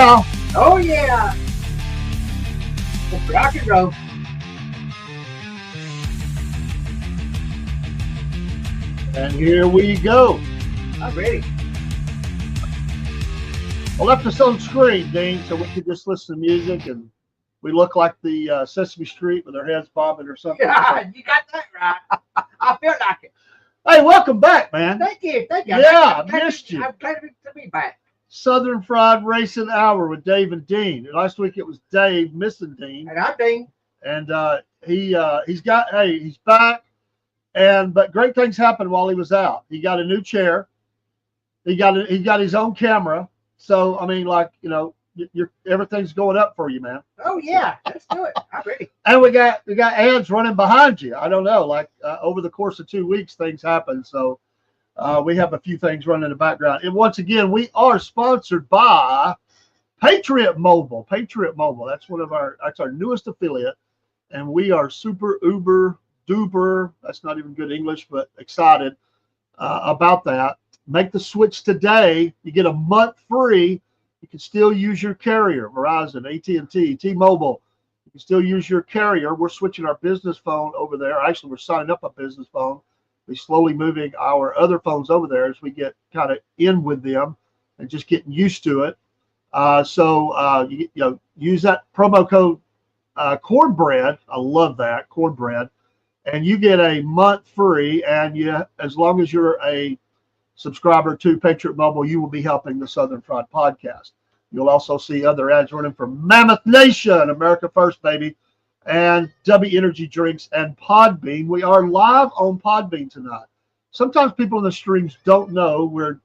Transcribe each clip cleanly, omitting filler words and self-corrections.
yeah. Oh, yeah. Rock and roll. And here we go. I'm ready. I left us on screen, Dean, so we could just listen to music and we look like the Sesame Street with our heads bobbing or something. Yeah, you got that right. I feel like it. Hey, welcome back, man. Thank you. Thank you. Yeah, I missed you. I'm glad to be back. Southern Fried Racing Hour with Dave and Dean. Last week it was Dave missing Dean. And I'm Dean. And he's back. But great things happened while he was out. He got a new chair. He got his own camera. So I mean, like, you know, everything's going up for you, man. Oh yeah, let's do it. I'm ready. And we got ads running behind you. I don't know, like over the course of 2 weeks, things happen. So we have a few things running in the background. And once again, we are sponsored by Patriot Mobile. Patriot Mobile. That's our newest affiliate, and we are super uber duper. That's not even good English, but excited about that. Make the switch today. You get a month free. You can still use your carrier, Verizon, AT&T, T-Mobile. You can still use your carrier. We're switching our business phone over there. Actually, we're signing up a business phone. We're slowly moving our other phones over there as we get kind of in with them and just getting used to it. You use that promo code Cornbread. I love that, Cornbread. And you get a month free. And as long as you're a subscriber to Patriot Mobile, you will be helping the Southern Fried Podcast. You'll also see other ads running from Mammoth Nation, America First, baby, and W Energy Drinks and Podbean. We are live on Podbean tonight. Sometimes people in the streams don't know we're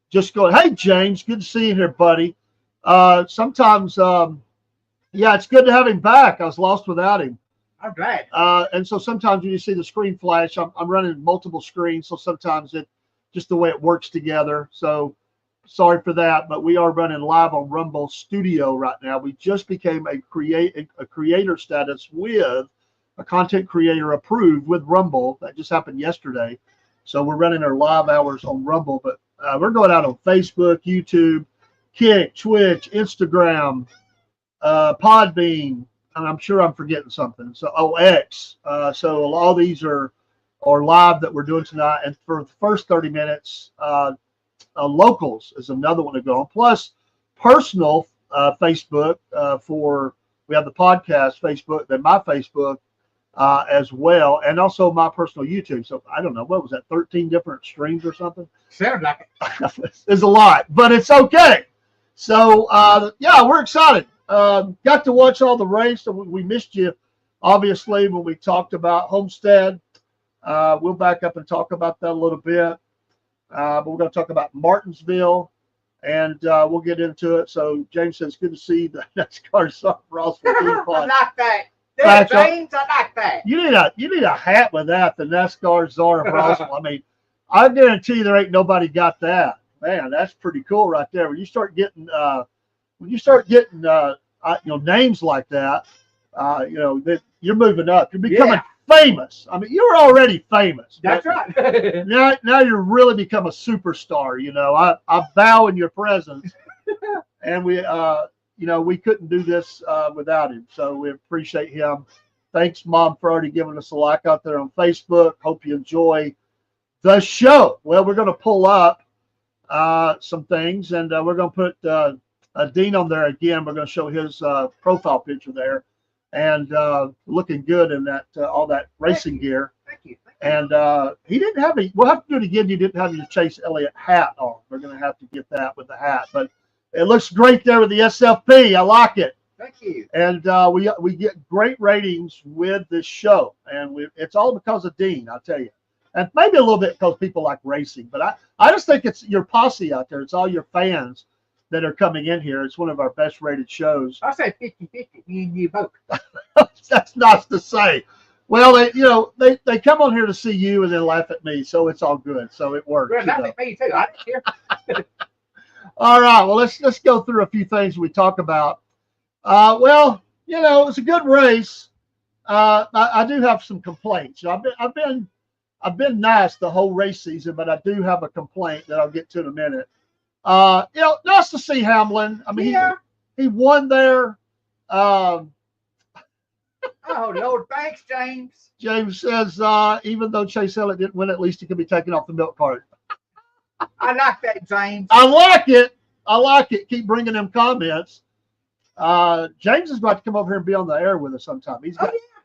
just going, hey, James, good to see you here, buddy. Sometimes, it's good to have him back. I was lost without him. I'm glad. And so sometimes when you see the screen flash, I'm running multiple screens, so sometimes it just the way it works together. So sorry for that, but we are running live on Rumble Studio right now. We just became a creator status with a content creator approved with Rumble. That just happened yesterday. So we're running our live hours on Rumble, but we're going out on Facebook, YouTube, Kick, Twitch, Instagram, Podbean, and I'm sure I'm forgetting something. So X. So all these are live that we're doing tonight. And for the first 30 minutes, Locals is another one to go on. Plus personal Facebook we have the podcast Facebook, then my Facebook as well, and also my personal YouTube. So I don't know, what was that, 13 different streams or something? Sounds like it. It's a lot, but it's okay. So we're excited. Got to watch all the race. So we missed you, obviously, when we talked about Homestead. We'll back up and talk about that a little bit. But we're going to talk about Martinsville, and we'll get into it. So James says, good to see the NASCAR Summer Rossville. I like that. James, I like that. You need a hat with that, the NASCAR Czar of Rossville. I mean, I guarantee there ain't nobody got that. Man, that's pretty cool right there. When you start getting names like that, that you're moving up. You're becoming famous. I mean, you're already famous. That's right. now you're really become a superstar. You know, I bow in your presence, and we couldn't do this without him. So we appreciate him. Thanks, Mom, for already giving us a like out there on Facebook. Hope you enjoy the show. Well, we're going to pull up some things, and we're going to put Dean on there again. We're going to show his profile picture there. And looking good in that all that racing gear. Thank you. And he didn't have we'll have to do it again. You didn't have your Chase Elliott hat on. We're going to have to get that with the hat. But it looks great there with the SFP. I like it. Thank you. And we get great ratings with this show. And it's all because of Dean, I'll tell you. And maybe a little bit because people like racing. But I just think it's your posse out there. It's all your fans that are coming in here. It's one of our best rated shows. I say 50-50, me and you both. That's nice to say. Well, they come on here to see you and then laugh at me, so it's all good. So it works. Well, laugh at me too. I don't care. All right. Well, let's go through a few things we talk about. It was a good race. I do have some complaints. I've been nice the whole race season, but I do have a complaint that I'll get to in a minute. Nice to see Hamlin. I mean, Yeah. he won there. Oh, Lord, thanks, James. James says, even though Chase Elliott didn't win, at least he can be taken off the milk cart. I like that, James. I like it. I like it. Keep bringing them comments. James is about to come over here and be on the air with us sometime.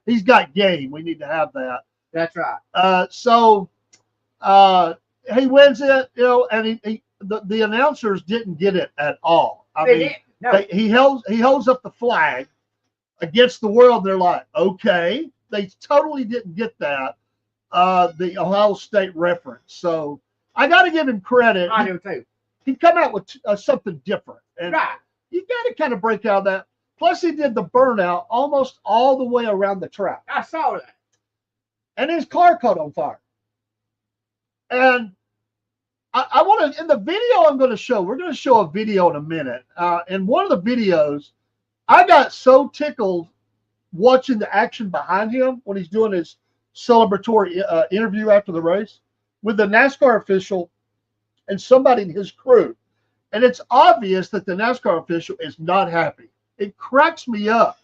He's got game. We need to have that. That's right. So he wins it, and the announcers didn't get it at all. I mean, No. he holds up the flag against the world. They're like, okay, they totally didn't get that. The Ohio State reference. So I got to give him credit. I do too. He come out with something different, and Right. you got to kind of break out of that. Plus, he did the burnout almost all the way around the track, I saw that. and his car caught on fire. And I want to, in the video I'm going to show, we're going to show a video in a minute. In one of the videos, I got so tickled watching the action behind him when he's doing his celebratory interview after the race with the NASCAR official and somebody in his crew. And it's obvious that the NASCAR official is not happy. It cracks me up.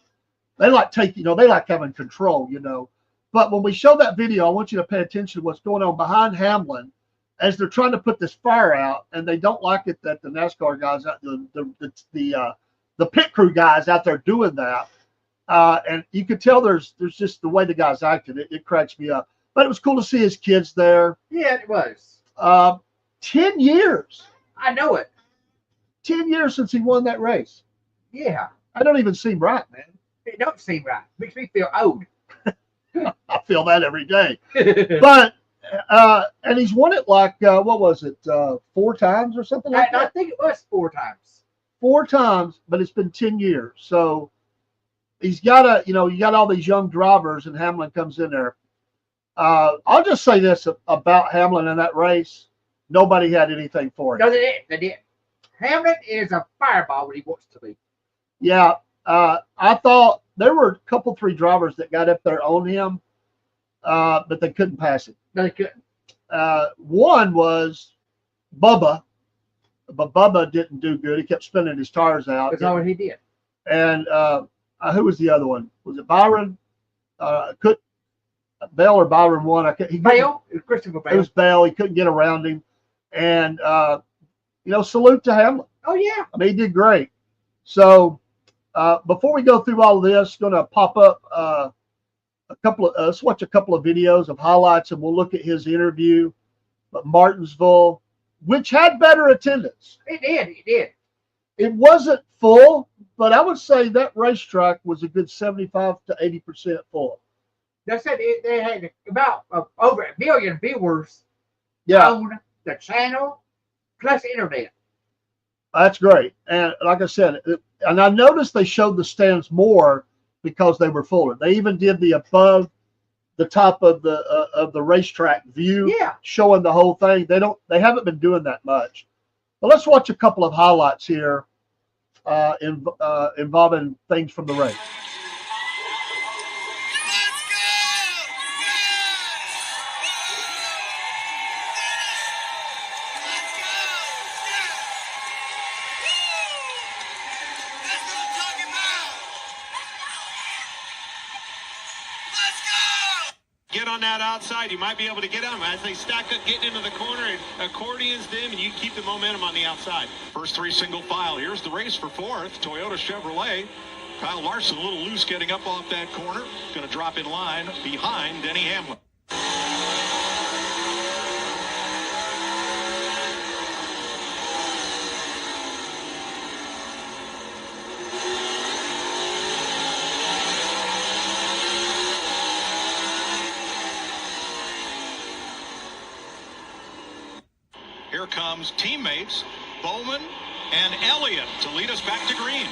They like they like having control, But when we show that video, I want you to pay attention to what's going on behind Hamlin as they're trying to put this fire out, and they don't like it that the NASCAR guys, the pit crew guys out there doing that. And you could tell there's just the way the guys acted. It cracks me up. But it was cool to see his kids there. Yeah, it was. 10 years. I know it. 10 years since he won that race. Yeah. I don't even seem right, man. It don't seem right. Makes me feel old. I feel that every day. But and he's won it like what was it? 4 times or something like I that. think it was 4 times. 4 times, but it's been 10 years. So he's got you got all these young drivers, and Hamlin comes in there. I'll just say this about Hamlin in that race: nobody had anything for him. No, they didn't. They didn't. Hamlin is a fireball when he wants to be. Yeah, I thought there were a couple, 3 drivers that got up there on him, but they couldn't pass it. No, they couldn't. One was Bubba, but Bubba didn't do good. He kept spinning his tires out. That's all he did. And who was the other one? Was it Byron? Bell or Byron won. Bale? It was Christopher Bale. It was Bell. He couldn't get around him. And, salute to Hamlin. Oh, yeah. I mean, he did great. So before we go through all of this, going to pop up let's watch a couple of videos of highlights, and we'll look at his interview at Martinsville, which had better attendance. It did. It did. It wasn't full, but I would say that racetrack was a good 75 to 80% full. They said they had about over 1 million viewers on the channel plus internet. That's great. And like I said, and I noticed they showed the stands more because they were fuller. They even did the above the top of the racetrack view, showing the whole thing. They haven't been doing that much. But let's watch a couple of highlights here involving things from the race. Get on that outside. You might be able to get them as they stack up, getting into the corner, and accordions them, and you keep the momentum on the outside. First 3 single file. Here's the race for 4th. Toyota Chevrolet. Kyle Larson a little loose getting up off that corner. Going to drop in line behind Denny Hamlin. Here comes teammates Bowman and Elliott to lead us back to green.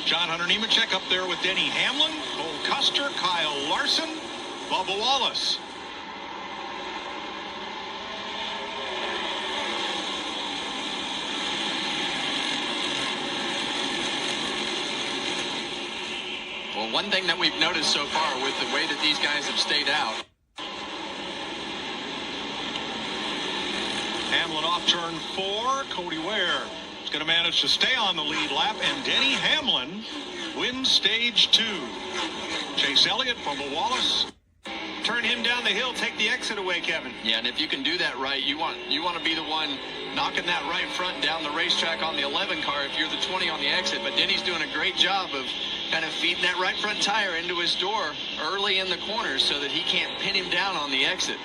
John Hunter Nemechek up there with Denny Hamlin, Cole Custer, Kyle Larson, Bubba Wallace. Well, one thing that we've noticed so far with the way that these guys have stayed out. Hamlin off Turn 4, Cody Ware is going to manage to stay on the lead lap, and Denny Hamlin wins stage 2. Chase Elliott from Wallace. Turn him down the hill, take the exit away, Kevin. Yeah, and if you can do that right, you want to be the one knocking that right front down the racetrack on the 11 car if you're the 20 on the exit. But Denny's doing a great job of kind of feeding that right front tire into his door early in the corners so that he can't pin him down on the exit.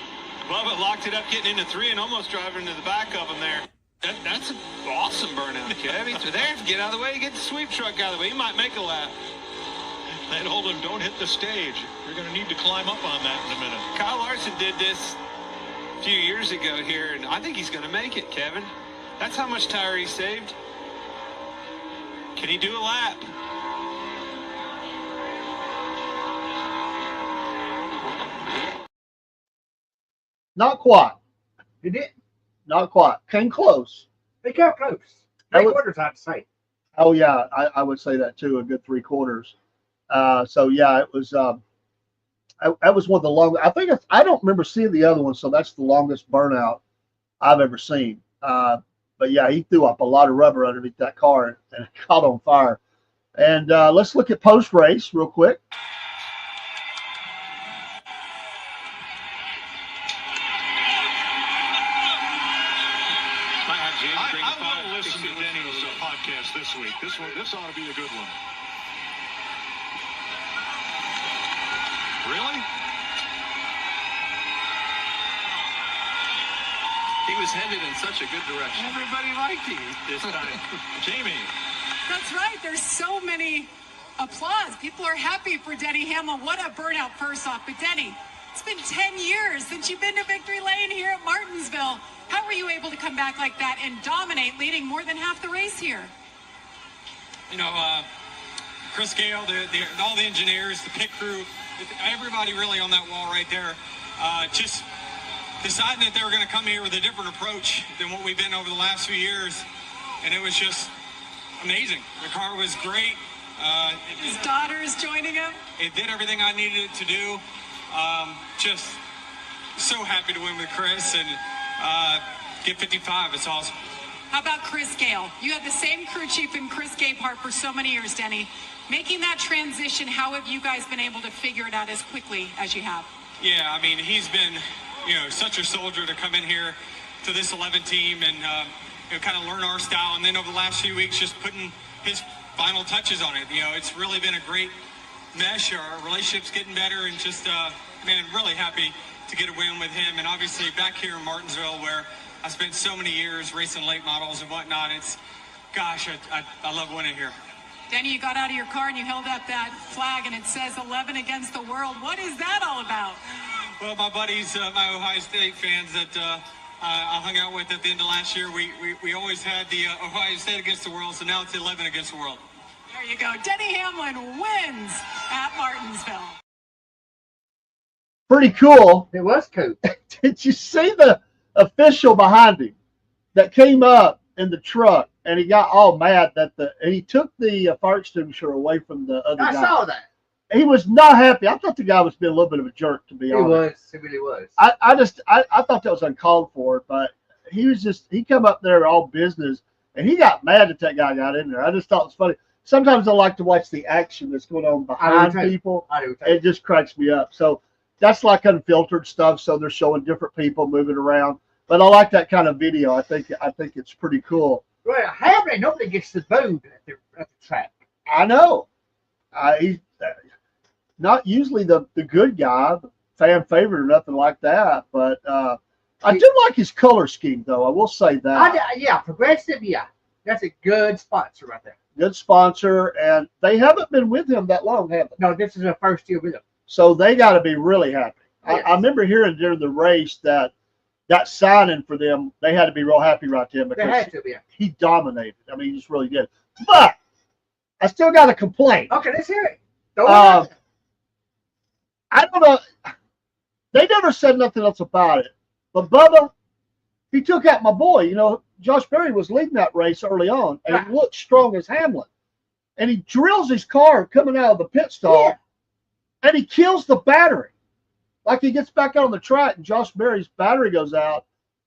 Bubba locked it up getting into 3 and almost driving to the back of him there. That's an awesome burnout, Kevin. So there, get out of the way, get the sweep truck out of the way. He might make a lap. And hold him, don't hit the stage. You're going to need to climb up on that in a minute. Kyle Larson did this a few years ago here, and I think he's going to make it, Kevin. That's how much tire he saved. Can he do a lap? Not quite. He did. Not quite. Came close. They got close. That 3 was- quarters, I'd say. Oh yeah, I would say that too. A good 3/4. So yeah, it was. That was one of the longest. I think I don't remember seeing the other one, so that's the longest burnout I've ever seen. But yeah, he threw up a lot of rubber underneath that car and it caught on fire. And let's look at post race real quick. I want to listen to Denny's podcast this week. This ought to be a good one. Really? He was headed in such a good direction. Everybody liked him this time. Jamie. That's right. There's so many applause. People are happy for Denny Hamlin. What a burnout first off. But Denny, it's been 10 years since you've been to Victory Lane here at Martinsville. How were you able to come back like that and dominate, leading more than half the race here? You know, Chris Gale, all the engineers, the pit crew, everybody really on that wall right there, just deciding that they were going to come here with a different approach than what we've been over the last few years. And it was just amazing. The car was great. His daughter's joining him. It did everything I needed it to do. Just so happy to win with Chris and get 55. It's awesome. How about Chris Gale? You had the same crew chief in Chris Gabehart for so many years, Denny. Making that transition, how have you guys been able to figure it out as quickly as you have? Yeah, I mean, he's been, such a soldier to come in here to this 11 team and, kind of learn our style. And then over the last few weeks, just putting his final touches on it. It's really been a great mesh. Our relationship's getting better and just, really happy to get a win with him. And obviously back here in Martinsville where I spent so many years racing late models and whatnot, I love winning here. Denny, you got out of your car and you held up that flag and it says 11 against the world. What is that all about? Well, my buddies, my Ohio State fans that I hung out with at the end of last year, we always had the Ohio State against the world, so now it's 11 against the world. There you go. Denny Hamlin wins at Martinsville. Pretty cool. It was cool. Did you see the official behind him that came up in the truck and he got all mad and he took the fire extinguisher away from the other guy. I saw that. He was not happy. I thought the guy was being a little bit of a jerk, to be honest. He really was. I thought that was uncalled for, but he come up there all business and he got mad that guy got in there. I just thought it was funny. Sometimes I like to watch the action that's going on behind people. It just cracks me up. So that's like unfiltered stuff. So they're showing different people moving around. But I like that kind of video. I think it's pretty cool. Well, Hamlin nobody gets the booed at the track. I know. He's not usually the good guy, fan favorite or nothing like that. But I do like his color scheme, though. I will say that. Progressive. Yeah, that's a good sponsor right there. Good sponsor, and they haven't been with him that long, have they? No, this is their first year with him. So they got to be really happy. Yes. I remember hearing during the race that signing for them, they had to be real happy right then because They had to be. he dominated. I mean, he just really did. But I still got a complaint. Okay, let's hear it. Throw it. I don't know. They never said nothing else about it. But Bubba, he took out my boy. Josh Berry was leading that race early on, and he looked strong as Hamlin. And he drills his car coming out of the pit stall, and he kills the battery. Like he gets back out on the track, and Josh Berry's battery goes out,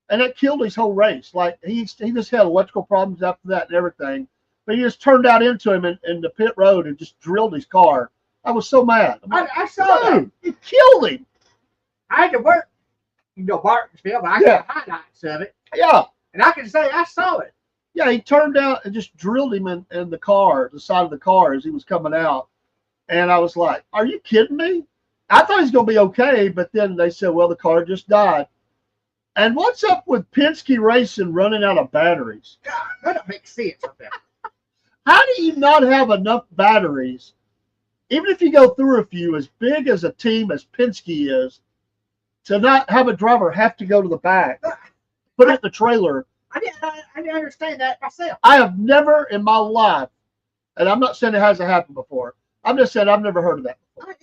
And it killed his whole race. Like he just had electrical problems after that and everything. But he just turned out into him in the pit road and just drilled his car. I was so mad. I saw that. Dude, he killed him. I had to work, Martinsville, but I got highlights of it. Yeah. And I can say I saw it. Yeah, he turned out and just drilled him in the car, the side of the car as he was coming out. And I was like, are you kidding me? I thought he was going to be okay, but then they said, well, the car just died. And what's up with Penske Racing running out of batteries? God, that don't make sense of that. How do you not have enough batteries, even if you go through a few, as big as a team as Penske is, to not have a driver have to go to the back, put it in the trailer? I didn't understand that myself. I have never in my life, and I'm not saying it hasn't happened before, I'm just saying I've never heard of that before.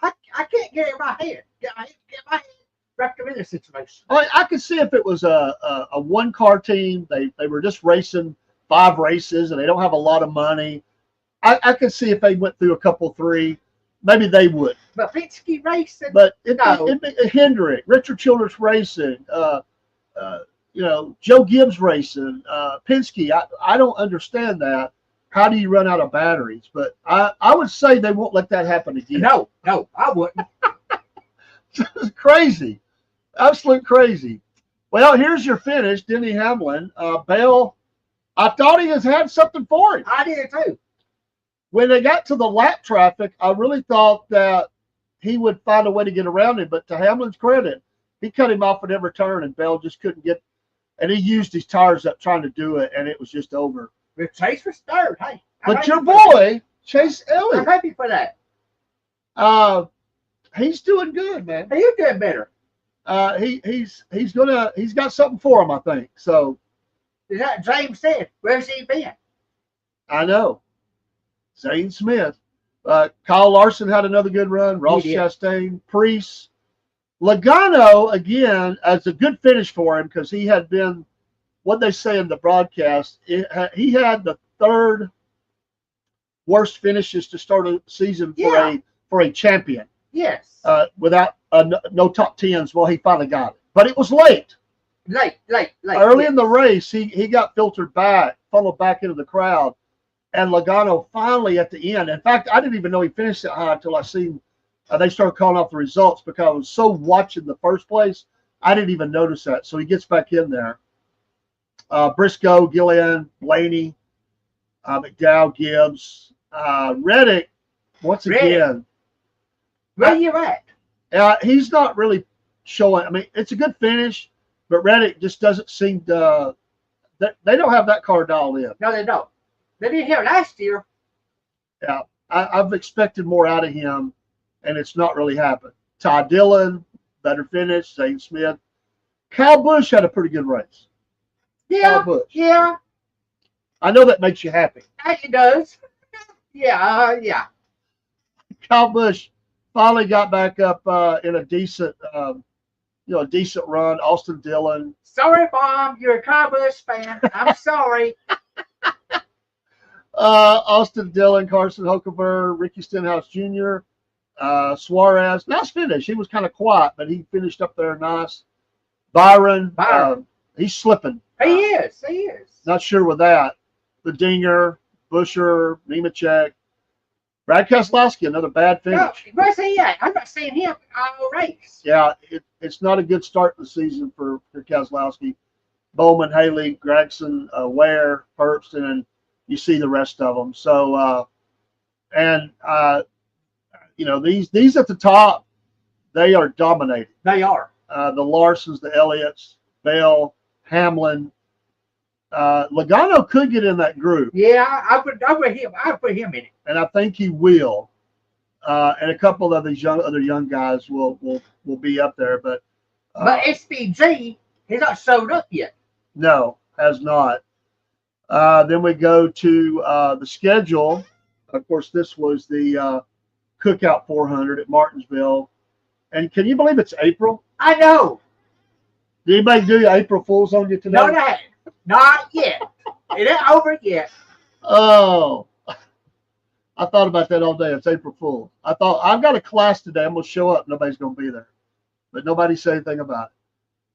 I can't get it in my head. Get my head wrapped up in this situation. I could see if it was a one-car team, they were just racing 5 races and they don't have a lot of money. I could see if they went through a couple, 3, maybe they would. But Penske Racing, But no. Hendrick, Richard Childress Racing, Joe Gibbs Racing, Penske. I don't understand that. How do you run out of batteries? But I would say they won't let that happen again. No, I wouldn't. It's crazy. Absolute crazy. Well, here's your finish. Denny Hamlin. Bell, I thought he has had something for him. I did too. When they got to the lap traffic, I really thought that he would find a way to get around him. But to Hamlin's credit, he cut him off at every turn, and Bell just couldn't get. And he used his tires up trying to do it, and it was just over. But Chase was third. Hey, But your boy, Chase I'm Elliott, happy for that. he's doing good, man. Hey, you're doing better. He's got something for him, I think. So Is that James said? Where's he been? I know. Zane Smith. Kyle Larson had another good run. Ross He did. Chastain, Priest. Logano, again, as a good finish for him because he had been, what they say in the broadcast, he had the 3rd worst finishes to start a season for a champion. Yes. Without no top 10s. Well, he finally got it. But it was late. Late. Early in the race, he got funneled back into the crowd. And Logano finally at the end. In fact, I didn't even know he finished that high until I seen they started calling off the results because I was so watching the first place. I didn't even notice that. So he gets back in there. Briscoe, Gillian, Blaney, McDowell, Gibbs, Reddick, once again. Where you at? He's not really showing. I mean, it's a good finish, but Reddick just doesn't seem to. They don't have that car dialed in. No, they don't. They didn't here last year. Yeah, I've expected more out of him, and it's not really happened. Ty Dillon, better finish. Zane Smith. Kyle Busch had a pretty good race. Yeah. Kyle Busch. Yeah. I know that makes you happy. It does. Yeah. Kyle Busch finally got back up in a decent, decent run. Austin Dillon. Sorry, Mom. You're a Kyle Busch fan. I'm sorry. Austin Dillon, Carson Hulkenberg, Ricky Stenhouse Jr., Suarez. Nice finish. He was kind of quiet, but he finished up there nice. Byron. He's slipping. He is. Not sure with that. The Dinger, Buscher, Nemechek. Brad Keselowski, another bad finish. No, where's he at? I'm not seeing him all race. Yeah, it's not a good start to the season for Keselowski. Bowman, Haley, Gregson, Ware, Herbst, and you see the rest of them. So, these at the top, they are dominating. They are. The Larsons, the Elliots, Bell, Hamlin. Logano could get in that group. Yeah, I would put him in it. And I think he will. And a couple of these other young guys will be up there. But SPG has not showed up yet. No, has not. Then we go to the schedule. Of course, this was the Cookout 400 at Martinsville. And can you believe it's April? I know. Did anybody do April Fools on you today? No, they haven't. Not yet. It ain't over yet. Oh, I thought about that all day. It's April Fool. I thought I've got a class today. I'm going to show up. Nobody's going to be there. But nobody said anything about it.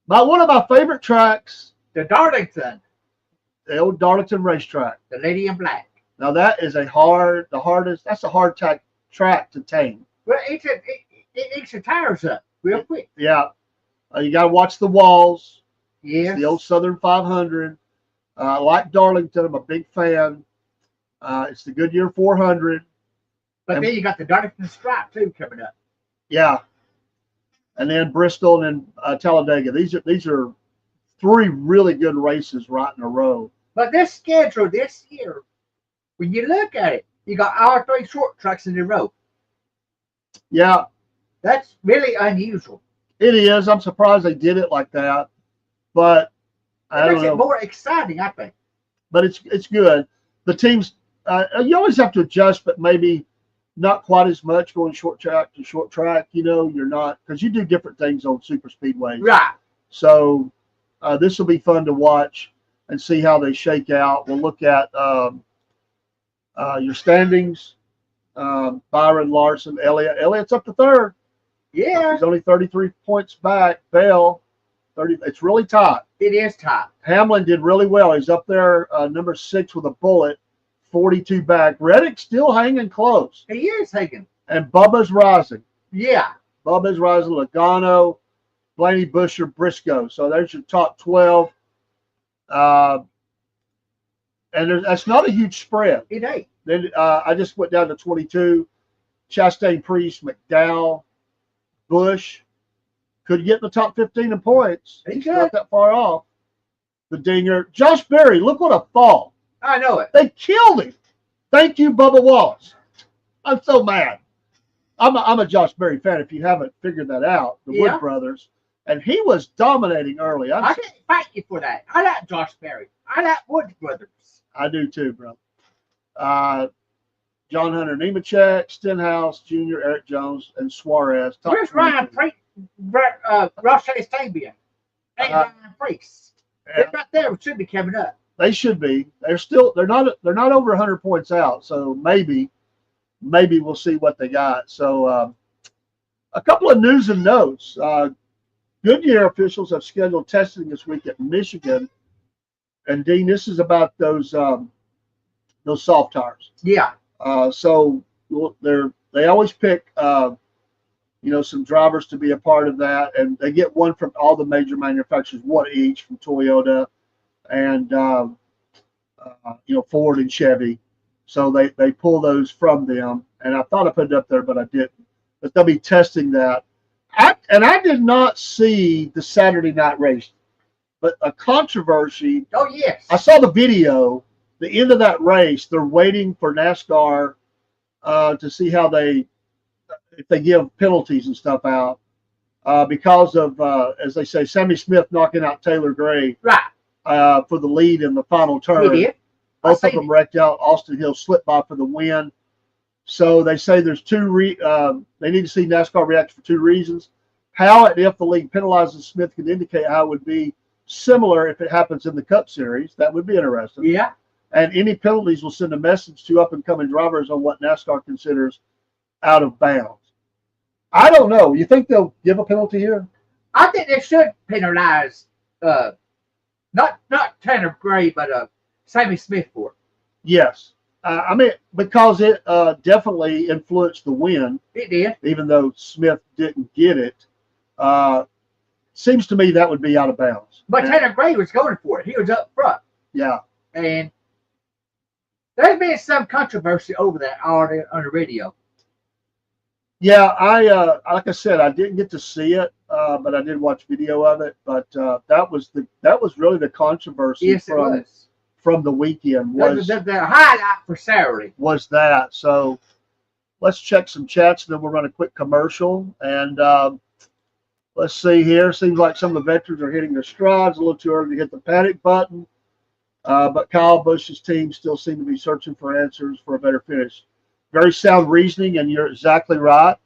One of my favorite tracks, The Darlington, the old Darlington racetrack. the Lady in Black. Now that is that's a hard track to tame. Well, it eats the tires up real quick. Yeah. You got to watch the walls. Yes. It's the old Southern 500. I like Darlington. I'm a big fan. It's the Goodyear 400. But then you got the Darlington Stripe too coming up. Yeah. And then Bristol and Talladega. These are three really good races right in a row. But this schedule this year, when you look at it, you got all three short tracks in a row. Yeah, That's really unusual. it is. I'm surprised they did it like that, but I It don't makes know. it more exciting, I think. But it's good. The teams, you always have to adjust, but maybe not quite as much going short track to short track. You're not, because you do different things on super speedways. Right. So this will be fun to watch and see how they shake out. We'll look at your standings. Byron, Larson, Elliott. Elliott's up to third. Yeah, He's only 33 points back. Bell, 30. It's really tight. it is tight. Hamlin did really well. He's up there, number 6 with a bullet, 42 back. Reddick's still hanging close, He is taking. and Bubba's rising. Yeah. Bubba's rising. Logano, Blaney, Busher, Briscoe. So there's your top 12. And that's not a huge spread. It ain't. Then I just went down to 22. Chastain, Priest, McDowell, Bush could get in the top 15 in points. He He's could. not that far off. The Dinger. Josh Berry, look what a fall. I know it. They killed him. Thank you, Bubba Wallace. I'm so mad. I'm a Josh Berry fan if you haven't figured that out. The Yeah. Wood brothers. And he was dominating early. I can't fight you for that. I like Josh Berry. I like Woods Brothers. I do too, bro. John Hunter Nemechek, Stenhouse Jr., Eric Jones, and Suarez. Top Where's Ryan 23. Priest? Ross Tabia. And Ryan Priest. Yeah, They're right there. Should be coming up. they should be. They're not over 100 points out. So maybe we'll see what they got. So a couple of news and notes. Goodyear officials have scheduled testing this week at Michigan. And Dean, this is about those soft tires. Yeah. So they always pick some drivers to be a part of that, and they get one from all the major manufacturers, one each from Toyota and Ford and Chevy. So they pull those from them, and I thought I put it up there, but I didn't. But they'll be testing that. I did not see the Saturday night race, but a controversy. Oh, yes. I saw the video. The end of that race, they're waiting for NASCAR to see how if they give penalties and stuff out because of, as they say, Sammy Smith knocking out Taylor Gray Right. for the lead in the final He turn. did. Both I of seen them wrecked out. Austin Hill slipped by for the win. So they say there's they need to see NASCAR react for two reasons. How and if the league penalizes Smith can indicate how it would be similar if it happens in the Cup Series. That would be interesting. Yeah. And any penalties will send a message to up-and-coming drivers on what NASCAR considers out of bounds. I don't know. You think they'll give a penalty here? I think they should penalize not Tanner Gray, but Sammy Smith for it. Yes. Because it definitely influenced the win, It did. even though Smith didn't get it. Seems to me that would be out of bounds. But Tanner Gray was going for it. He was up front. Yeah. And there's been some controversy over that on the radio. Yeah, like I said, I didn't get to see it, but I did watch video of it. But that was really the controversy Yes, it was. from the weekend That was the highlight for Saturday. was that. So let's check some chats, and then we'll run a quick commercial. And let's see here. Seems like some of the veterans are hitting their strides. A little too early to hit the panic button. But Kyle Busch's team still seem to be searching for answers for a better finish. Very sound reasoning, and you're exactly right.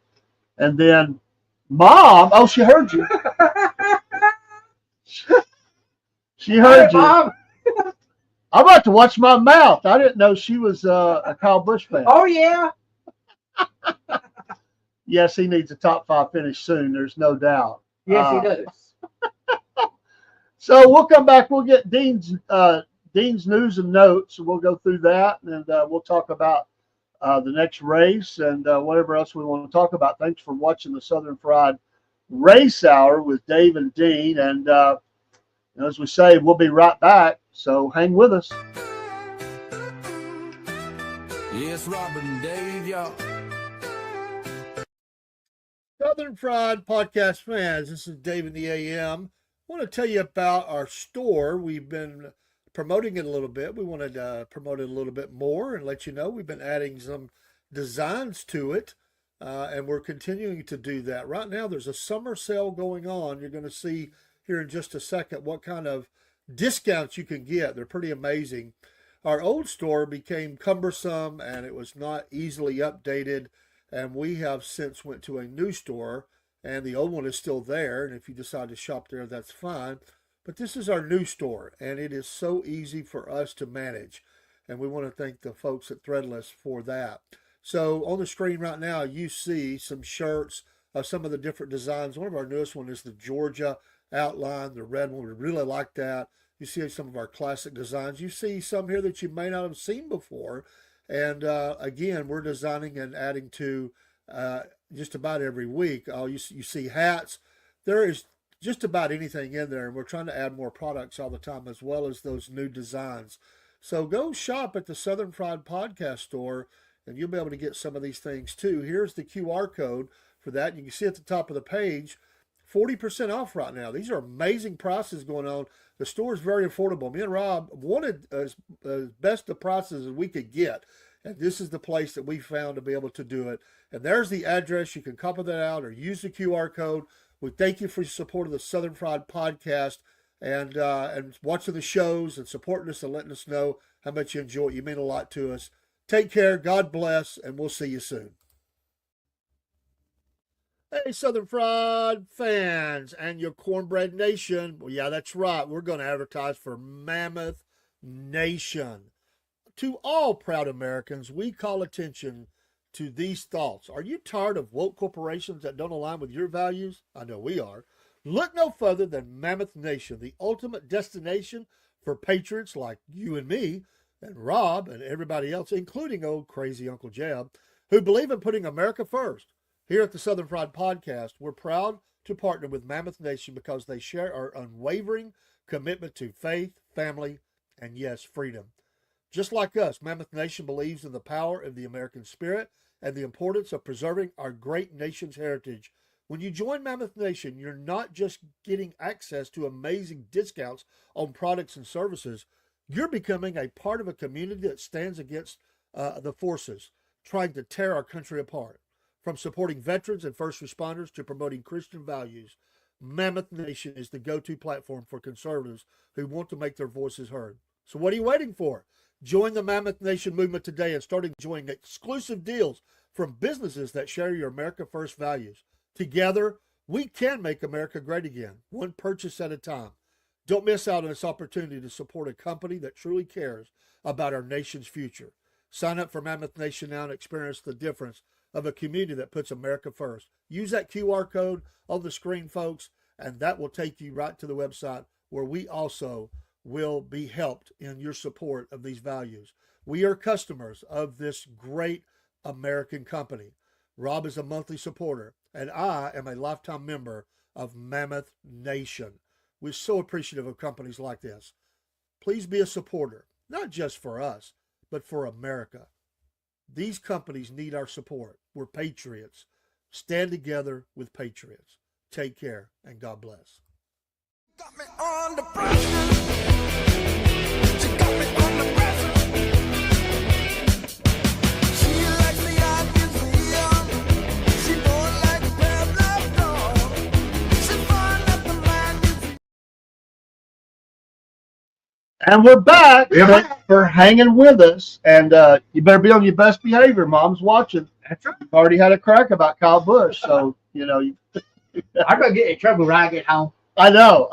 And then Mom, she heard you. She heard you. Mom. I'm about to watch my mouth. I didn't know she was a Kyle Busch fan. Oh, yeah. Yes, he needs a top 5 finish soon. There's no doubt. Yes, he does. So we'll come back. We'll get Dean's news and notes, and we'll go through that, and we'll talk about the next race and whatever else we want to talk about. Thanks for watching the Southern Fried Race Hour with Dave and Dean. And as we say, we'll be right back. So hang with us. Yes, Robin, Dave, y'all. Southern Fried Podcast fans, this is Dave in the AM. I want to tell you about our store. We've been promoting it a little bit. We wanted to promote it a little bit more and let you know we've been adding some designs to it, and we're continuing to do that. Right now, there's a summer sale going on. You're going to see here in just a second what kind of discounts you can get. They're pretty amazing. Our old store became cumbersome and it was not easily updated, and we have since went to a new store, and the old one is still there, and if you decide to shop there, that's fine. But this is our new store, and it is so easy for us to manage, and we want to thank the folks at Threadless for that. So on the screen right now, you see some shirts of some of the different designs. One of our newest one is the Georgia outline, the red one. We really like that. You see some of our classic designs. You see some here that you may not have seen before. And again, we're designing and adding to just about every week. You see hats. There is just about anything in there, and we're trying to add more products all the time, as well as those new designs. So go shop at the Southern Fried Podcast store, and you'll be able to get some of these things too. Here's the QR code for that. You can see at the top of the page, 40% off right now. These are amazing prices going on. The store is very affordable. Me and Rob wanted as best the prices as we could get, and this is the place that we found to be able to do it. And there's the address. You can copy that out or use the QR code. We thank you for your support of the Southern Fried Podcast and watching the shows and supporting us and letting us know how much you enjoy it. You mean a lot to us. Take care. God bless, and we'll see you soon. Hey, Southern Fried fans and your Cornbread Nation. Well, yeah, that's right. We're going to advertise for Mammoth Nation. To all proud Americans, we call attention to these thoughts. Are you tired of woke corporations that don't align with your values? I know we are. Look no further than Mammoth Nation, the ultimate destination for patriots like you and me and Rob and everybody else, including old crazy Uncle Jeb, who believe in putting America first. Here at the Southern Fried Podcast, we're proud to partner with Mammoth Nation because they share our unwavering commitment to faith, family, and yes, freedom. Just like us, Mammoth Nation believes in the power of the American spirit and the importance of preserving our great nation's heritage. When you join Mammoth Nation, you're not just getting access to amazing discounts on products and services. You're becoming a part of a community that stands against the forces trying to tear our country apart. From supporting veterans and first responders to promoting Christian values, Mammoth Nation is the go-to platform for conservatives who want to make their voices heard. So what are you waiting for? Join the Mammoth Nation movement today and start enjoying exclusive deals from businesses that share your America First values. Together, we can make America great again, one purchase at a time. Don't miss out on this opportunity to support a company that truly cares about our nation's future. Sign up for Mammoth Nation now and experience the difference of a community that puts America first. Use that QR code on the screen, folks, and that will take you right to the website where we also will be helped in your support of these values. We are customers of this great American company. Rob is a monthly supporter, and I am a lifetime member of Mammoth Nation. We're so appreciative of companies like this. Please be a supporter, not just for us, but for America. These companies need our support. We're patriots. Stand together with patriots. Take care, and God bless. Got me under pressure. She got me under pressure. She likes the obvious young. She don't like the love dog. She find that the man is. And we're back Yeah. for hanging with us. And you better be on your best behavior. Mom's watching. That's right. You've already had a crack about Kyle Busch. So, you know. I'm going to get in trouble when I get home. I know.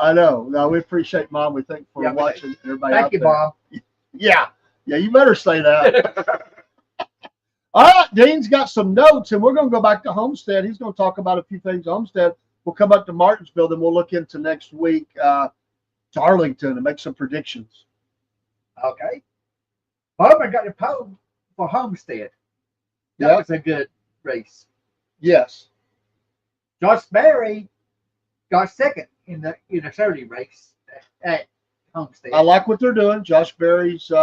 No, we appreciate Mom. We thank you for Yeah, watching everybody Thank out you, there. Bob. Yeah, you better say that. All right, Dean's got some notes, and we're going to go back to Homestead. He's going to talk about a few things. Homestead. We'll come up to Martinsville, then we'll look into next week. Darlington and make some predictions. Okay. Bowman got the pole for Homestead. That Yeah. was a good race. Yes. Josh Berry got second in the Saturday race at Homestead. I like what they're doing. Josh Berry's, he's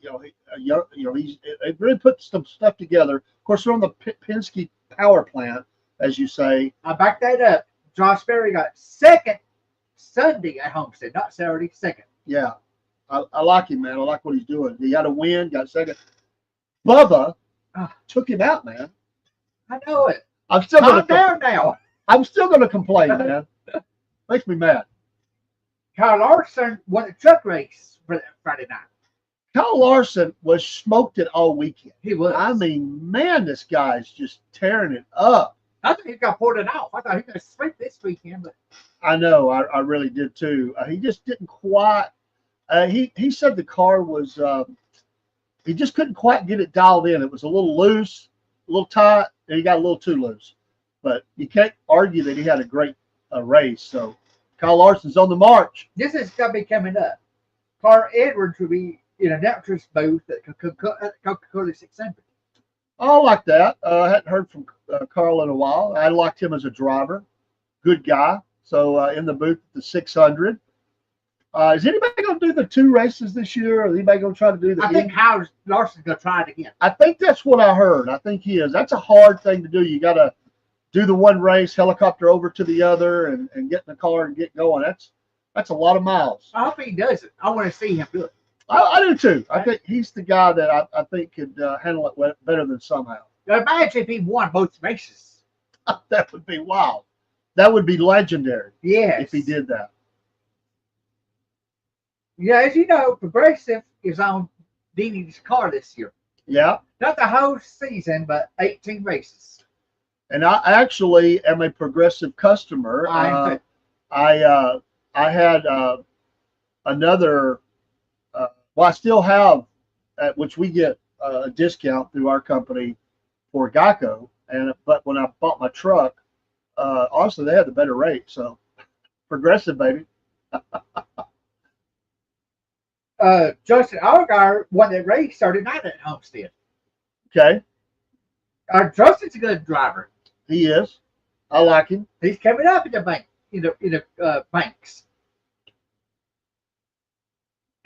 they really put some stuff together. Of course, they're on the Penske power plant, as you say. I back that up. Josh Berry got second Sunday at Homestead, not Saturday, second. Yeah, I like him, man. I like what he's doing. He got a win, got second. Bubba took him out, man. I know it. I'm still Calm gonna down now. I'm still gonna complain, man. Makes me mad. Kyle Larson won the truck race for that Friday night. Kyle Larson was smoked it all weekend. He was. I mean, man, this guy's just tearing it up. I think he got pulled it off. I thought he was going to sweep this weekend, but I know, I really did too. He just didn't quite. He said the car was. He just couldn't quite get it dialed in. It was a little loose, a little tight, and he got a little too loose. But you can't argue that he had a great race. So Kyle Larson's on the march. this is going to be coming up. Clark Edwards will be in an announcer's booth at Coca-Cola 600. Oh, I like that. I hadn't heard from Carl in a while. I liked him as a driver. Good guy. So in the booth at the 600. Is anybody going to do the 2 races this year? Or is anybody going to try to do the I think Kyle Larson's going to try it again. I think that's what I heard. I think he is. That's a hard thing to do. You got to do the one race, helicopter over to the other, and get in the car and get going. That's a lot of miles. I hope he does it. I want to see him do it. I do too. I think he's the guy that I think could handle it better than somehow. Now imagine if he won both races. That would be wild. That would be legendary Yes. if he did that. Yeah, as you know, Progressive is on Deanie's car this year. Yeah. Not the whole season, but 18 races. And I actually am a Progressive customer. I had another. Well, I still have, which we get a discount through our company for Geico. But when I bought my truck, honestly, they had the better rate. So, Progressive, baby. Justin Allgaier won that race Saturday night at Homestead. Okay, Justin's a good driver. he is. I like him. He's coming up in the bank, in the banks.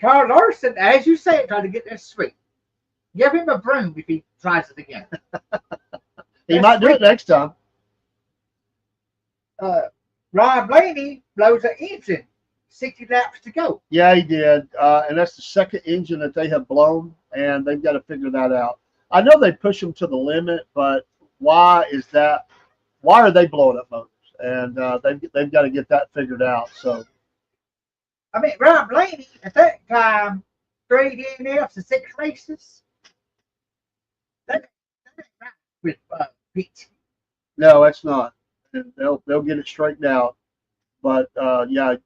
Kyle Larson, as you say, trying to get that sweep. Give him a broom if he tries it again. He might do it next time. Ron Blaney blows an engine. 60 laps to go. Yeah, he did. And that's the second engine that they have blown, and they've got to figure that out. I know they push them to the limit, but why is that? Why are they blowing up motors? And they've got to get that figured out. So, I mean, Ron Blaney at that time, 3 DNFs and 6 races. That ain't right with Pete. no, that's not. They'll get it straightened out. But yeah,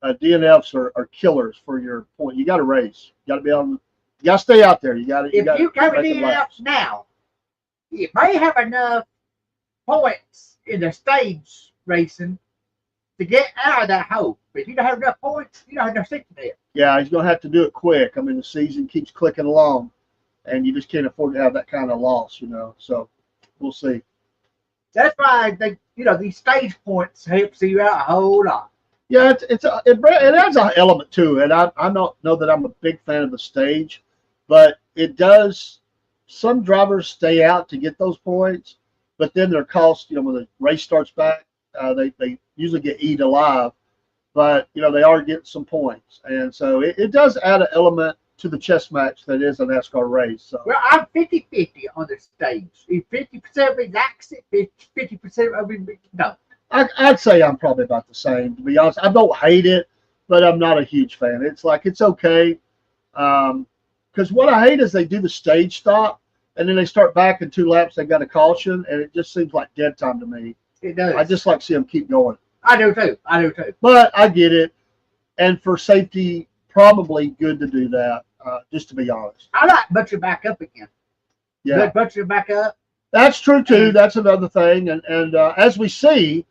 DNFs are killers for your point. You got to race. You got to be on. You got to stay out there. You got to. If you come in DNFs now, you may have enough points in the stage racing to get out of that hole. But if you don't have enough points, you don't have enough safety net. Yeah, he's going to have to do it quick. I mean, the season keeps clicking along, and you just can't afford to have that kind of loss, So we'll see. That's why these stage points helps you out a whole lot. Yeah, it adds an element to it. I don't know that I'm a big fan of the stage, but it does. Some drivers stay out to get those points, but then their cost, when the race starts back, they usually get eaten alive. But they are getting some points, and so it does add an element to the chess match that is a NASCAR race. So. Well, I'm 50-50 on the stage. If 50% of me likes it, 50% of me no. I'd say I'm probably about the same, to be honest. I don't hate it, but I'm not a huge fan. It's like it's okay. Because what I hate is they do the stage stop, and then they start back in 2 laps. They got a caution, and it just seems like dead time to me. It does. I just like to see them keep going. I do too. But I get it. And for safety, probably good to do that, just to be honest. I like Butcher back up again. Yeah. Let Butcher back up. That's true, too. That's another thing. And as we see,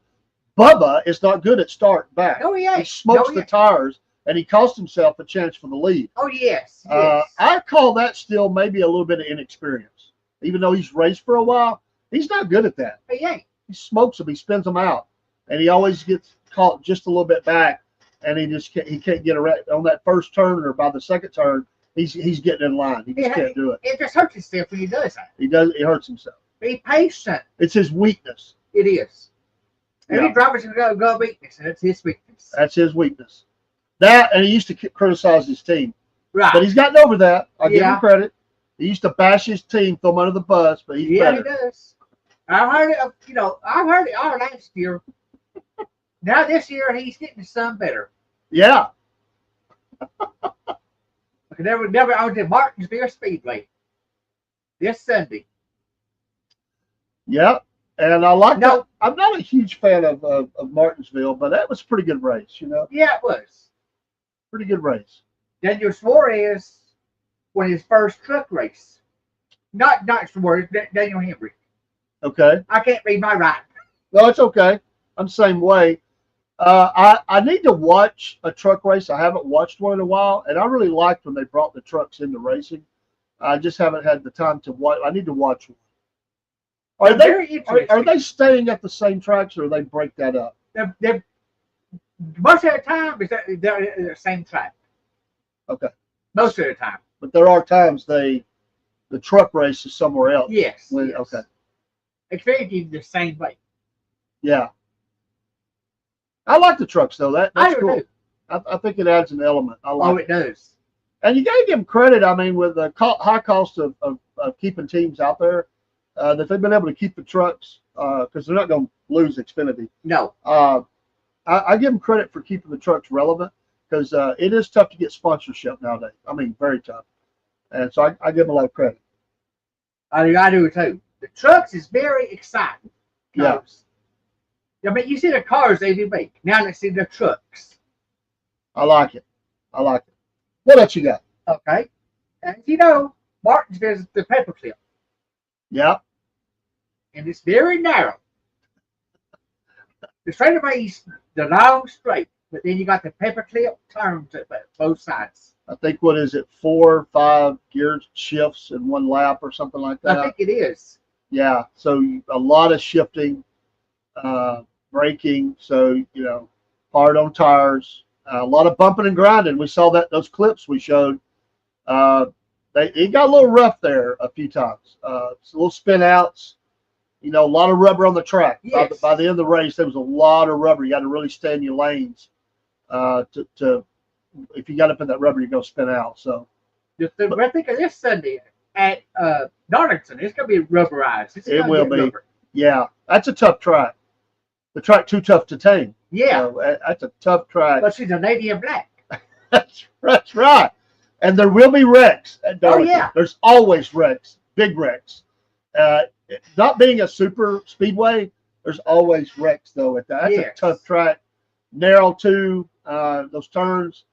Bubba is not good at start back. Oh, yeah. He smokes Oh, the yeah. tires, and he cost himself a chance for the lead. Oh, yes. Yes. I call that still maybe a little bit of inexperience. Even though he's raced for a while, he's not good at that. He ain't. He smokes them, he spins them out, and he always gets caught just a little bit back, and he can't get around on that first turn or by the second turn. He's getting in line. He just Yeah. can't do it. It just hurts himself when he does that. He hurts himself. Be patient. It's his weakness. It is. Every Yeah. driver's going to go weakness, and it's his weakness. That's his weakness. That, and he used to criticize his team, Right. but he's gotten over that. I give Yeah. him credit. He used to bash his team, throw them under the bus, but he's Yeah, he better. does. I heard it. I heard it all last year. Now this year he's getting some better. Yeah, Never on to Martinsville Speedway this Sunday. yeah. And I like No. that. I'm not a huge fan of Martinsville, but that was a pretty good race. Yeah, it was. Pretty good race. Daniel Suarez won his first truck race. Not Suarez, Daniel Henry. Okay. I can't read my writing. No, it's okay. I'm the same way. I need to watch a truck race. I haven't watched one in a while, and I really liked when they brought the trucks into racing. I just haven't had the time to watch. I need to watch one. Are They're they very interesting. are they staying at the same tracks, or they break that up? They're most of the time they're the same track. Okay. Most of the time. But there are times the truck race is somewhere else. Yes. When- yes. Okay. Experience the same way. Yeah. I like the trucks though. I That's do cool. too. I think it adds an element. I like Oh, it. it does. And you got to give them credit. I mean, with the high cost of keeping teams out there, that they've been able to keep the trucks because they're not going to lose Xfinity. No. I give them credit for keeping the trucks relevant because it is tough to get sponsorship nowadays. I mean, very tough. And so I give them a lot of credit. I do too. The trucks is very exciting. Yeah. 'Cause, I mean, you see the cars every week. Now let's see the trucks. I like it. I like it. What else you got? Okay. And you know, Martinsville's the paperclip, Yeah. and it's very narrow. The straightaway's the long straight, but then you got the paperclip turns at both sides. I think, what is it, 4 or 5 gear shifts in one lap or something like that? I think it is. Yeah, so a lot of shifting, braking, so hard on tires, a lot of bumping and grinding. We saw those clips we showed. It got a little rough there a few times. It's a little spin outs, a lot of rubber on the track. Yes. By the end of the race, there was a lot of rubber. You got to really stay in your lanes. If you got up in that rubber, you're gonna spin out. So I think of this Sunday at Darlington, it's gonna be rubberized. It's It gonna will get be. rubber. yeah, that's a tough track. The track too tough to tame. Yeah, So, that's a tough track. but she's a lady in black. That's right. And there will be wrecks at Darlington. yeah. There's always wrecks, big wrecks. Not being a super speedway, there's always wrecks though. That's Yes. a tough track, narrow too. Those turns,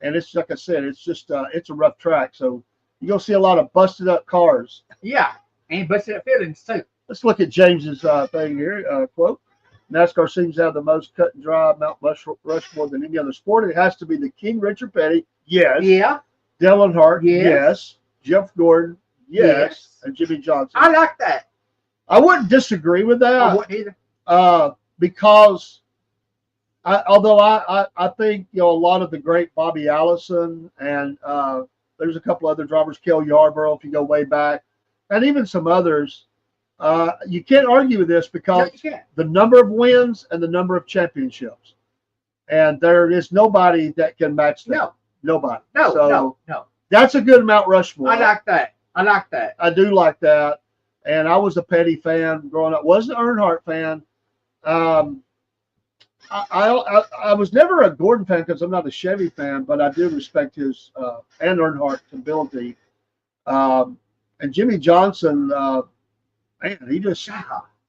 and it's like I said, it's just it's a rough track. So you're gonna see a lot of busted up cars. Yeah, and busted up feelings too. Let's look at James's thing here. Quote: NASCAR seems to have the most cut and dry Mount Rushmore than any other sport. It has to be the King, Richard Petty. Yes. Yeah, Dale Earnhardt, Yes. yes. Jeff Gordon, yes. Yes. And Jimmy Johnson. I like that. I wouldn't disagree with I that wouldn't either. because although I think a lot of the great Bobby Allison and there's a couple other drivers, Kel Yarborough, if you go way back, and even some others, you can't argue with this No, because you can't. the number of wins and the number of championships, and there is nobody that can match that. No, Nobody. no, So no. that's a good Mount Rushmore. I like that. I like that. I do like that. And I was a Petty fan growing up. Wasn't an Earnhardt fan. I was never a Gordon fan because I'm not a Chevy fan, but I do respect his and Earnhardt's ability. And Jimmy Johnson, man, he just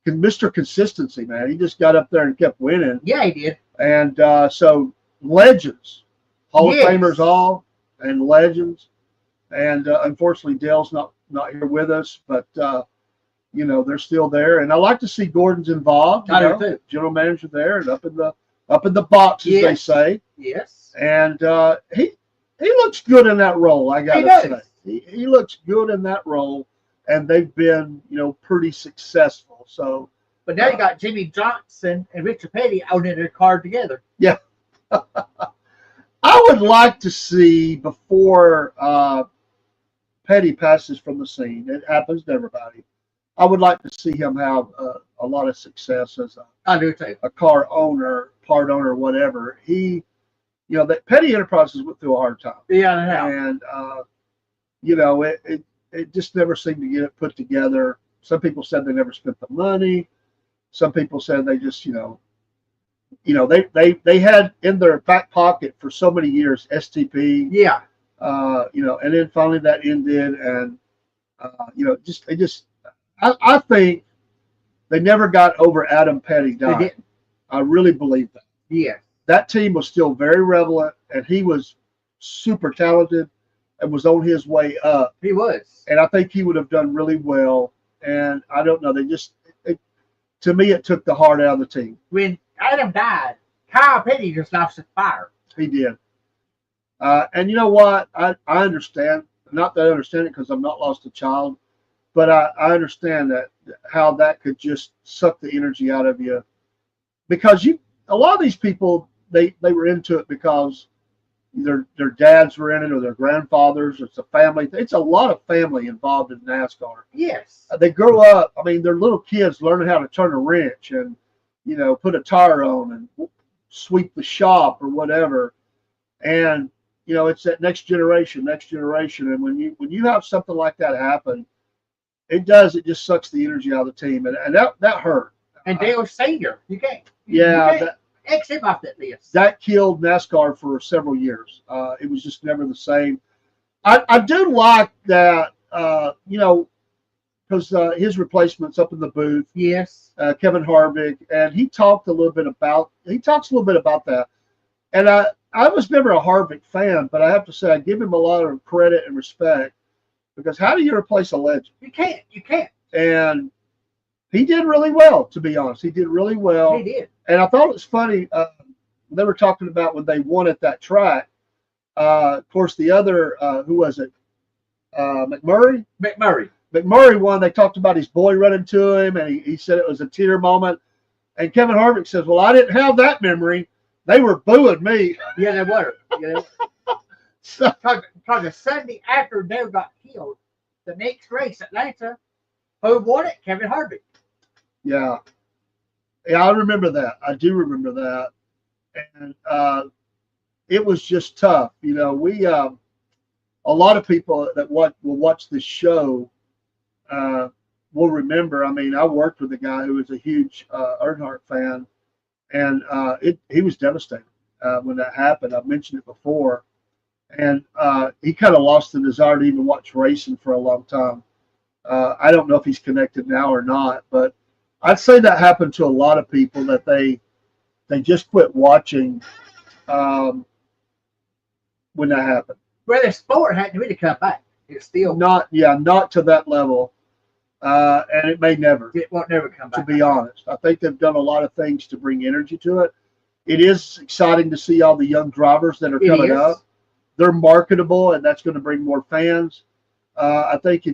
Mr. Consistency, man. He just got up there and kept winning. Yeah, he did. And so legends, Hall Yes. of Famers all, and legends. And unfortunately, Dale's not here with us. But you know, they're still there, and I like to see Gordon's involved. I you do know, too. General manager there and up in the box, as they Yes. say. Yes. And he looks good in that role. I He gotta does. say, he looks good in that role, and they've been, you know, pretty successful. So But now you got Jimmy Johnson and Richard Petty owning their car together. I would like to see before Petty passes from the scene. It happens to everybody. I would like to see him have a lot of success as I do too. a car owner, part owner, whatever. He, you know, that Petty Enterprises went through a hard time. Yeah, I know. And you know, it just never seemed to get it put together. Some people said they never spent the money. Some people said they just, you know, they had in their back pocket for so many years STP, Yeah. you know, and then finally that ended, and you know, I think they never got over Adam Petty They dying. didn't. I really believe that. Yes. That team was still very relevant, and he was super talented and was on his way up. He was. And I think he would have done really well. And I don't know, to me, it took the heart out of the team. When Adam died, Kyle Petty just lost his fire. He did. And you know what? I understand. Not that I understand it because I've not lost a child, but I understand that how that could just suck the energy out of you. Because a lot of these people, they were into it because their dads were in it or their grandfathers. It's a family. It's a lot of family involved in NASCAR. Yes. They grow up. I mean, they're little kids learning how to turn a wrench and, you know, put a tire on and sweep the shop or whatever. And, you know, it's that next generation. And when you have something like that happen, it just sucks the energy out of the team. And that hurt. And Dale Senior. You can't. Yeah, You can't X him off that list. that killed NASCAR for several years. It was just never the same. I do like that, you know, because his replacement's up in the booth, Yes. Kevin Harvick, and he talks a little bit about that. And I was never a Harvick fan, but I have to say I give him a lot of credit and respect, because how do you replace a legend? You can't. You can't. And he did really well, to be honest. He did really well. He did. And I thought it was funny. They were talking about when they won at that track. Of course, the other, who was it? McMurray? McMurray won. They talked about his boy running to him, and he said it was a teeter moment. And Kevin Harvick says, well, I didn't have that memory. They were booing me. Yeah, they were. Yeah. So, Because the Sunday after Dale got killed, the next race, Atlanta, who won it? Kevin Harvick. yeah. Yeah, I remember that. I do remember that. And it was just tough. You know, we a lot of people that will watch this show will remember. I mean, I worked with a guy who was a huge Earnhardt fan, and he was devastated when that happened. I've mentioned it before, and he kind of lost the desire to even watch racing for a long time. I don't know if he's connected now or not, but I'd say that happened to a lot of people, that they just quit watching when that happened. Well, the sport hadn't really come back. It's still Not to that level, and it may never. it won't never come To back. be honest, I think they've done a lot of things to bring energy to it. It is exciting to see all the young drivers that are It coming is. up. They're marketable, and that's going to bring more fans. I think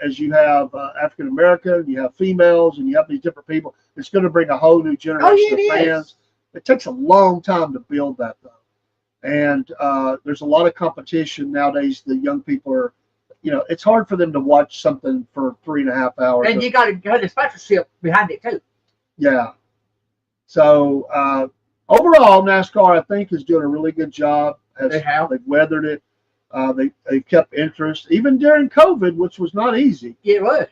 as you have African American, you have females, and you have these different people, it's going to bring a whole new generation it of is. fans. It takes a long time to build that, though. And there's a lot of competition nowadays. The young people are, you know, it's hard for them to watch something for 3.5 hours. And you got to have the sponsorship behind it too. Yeah. So overall, NASCAR, I think, is doing a really good job. They have. They've weathered it. They kept interest, even during COVID, which was not easy It was.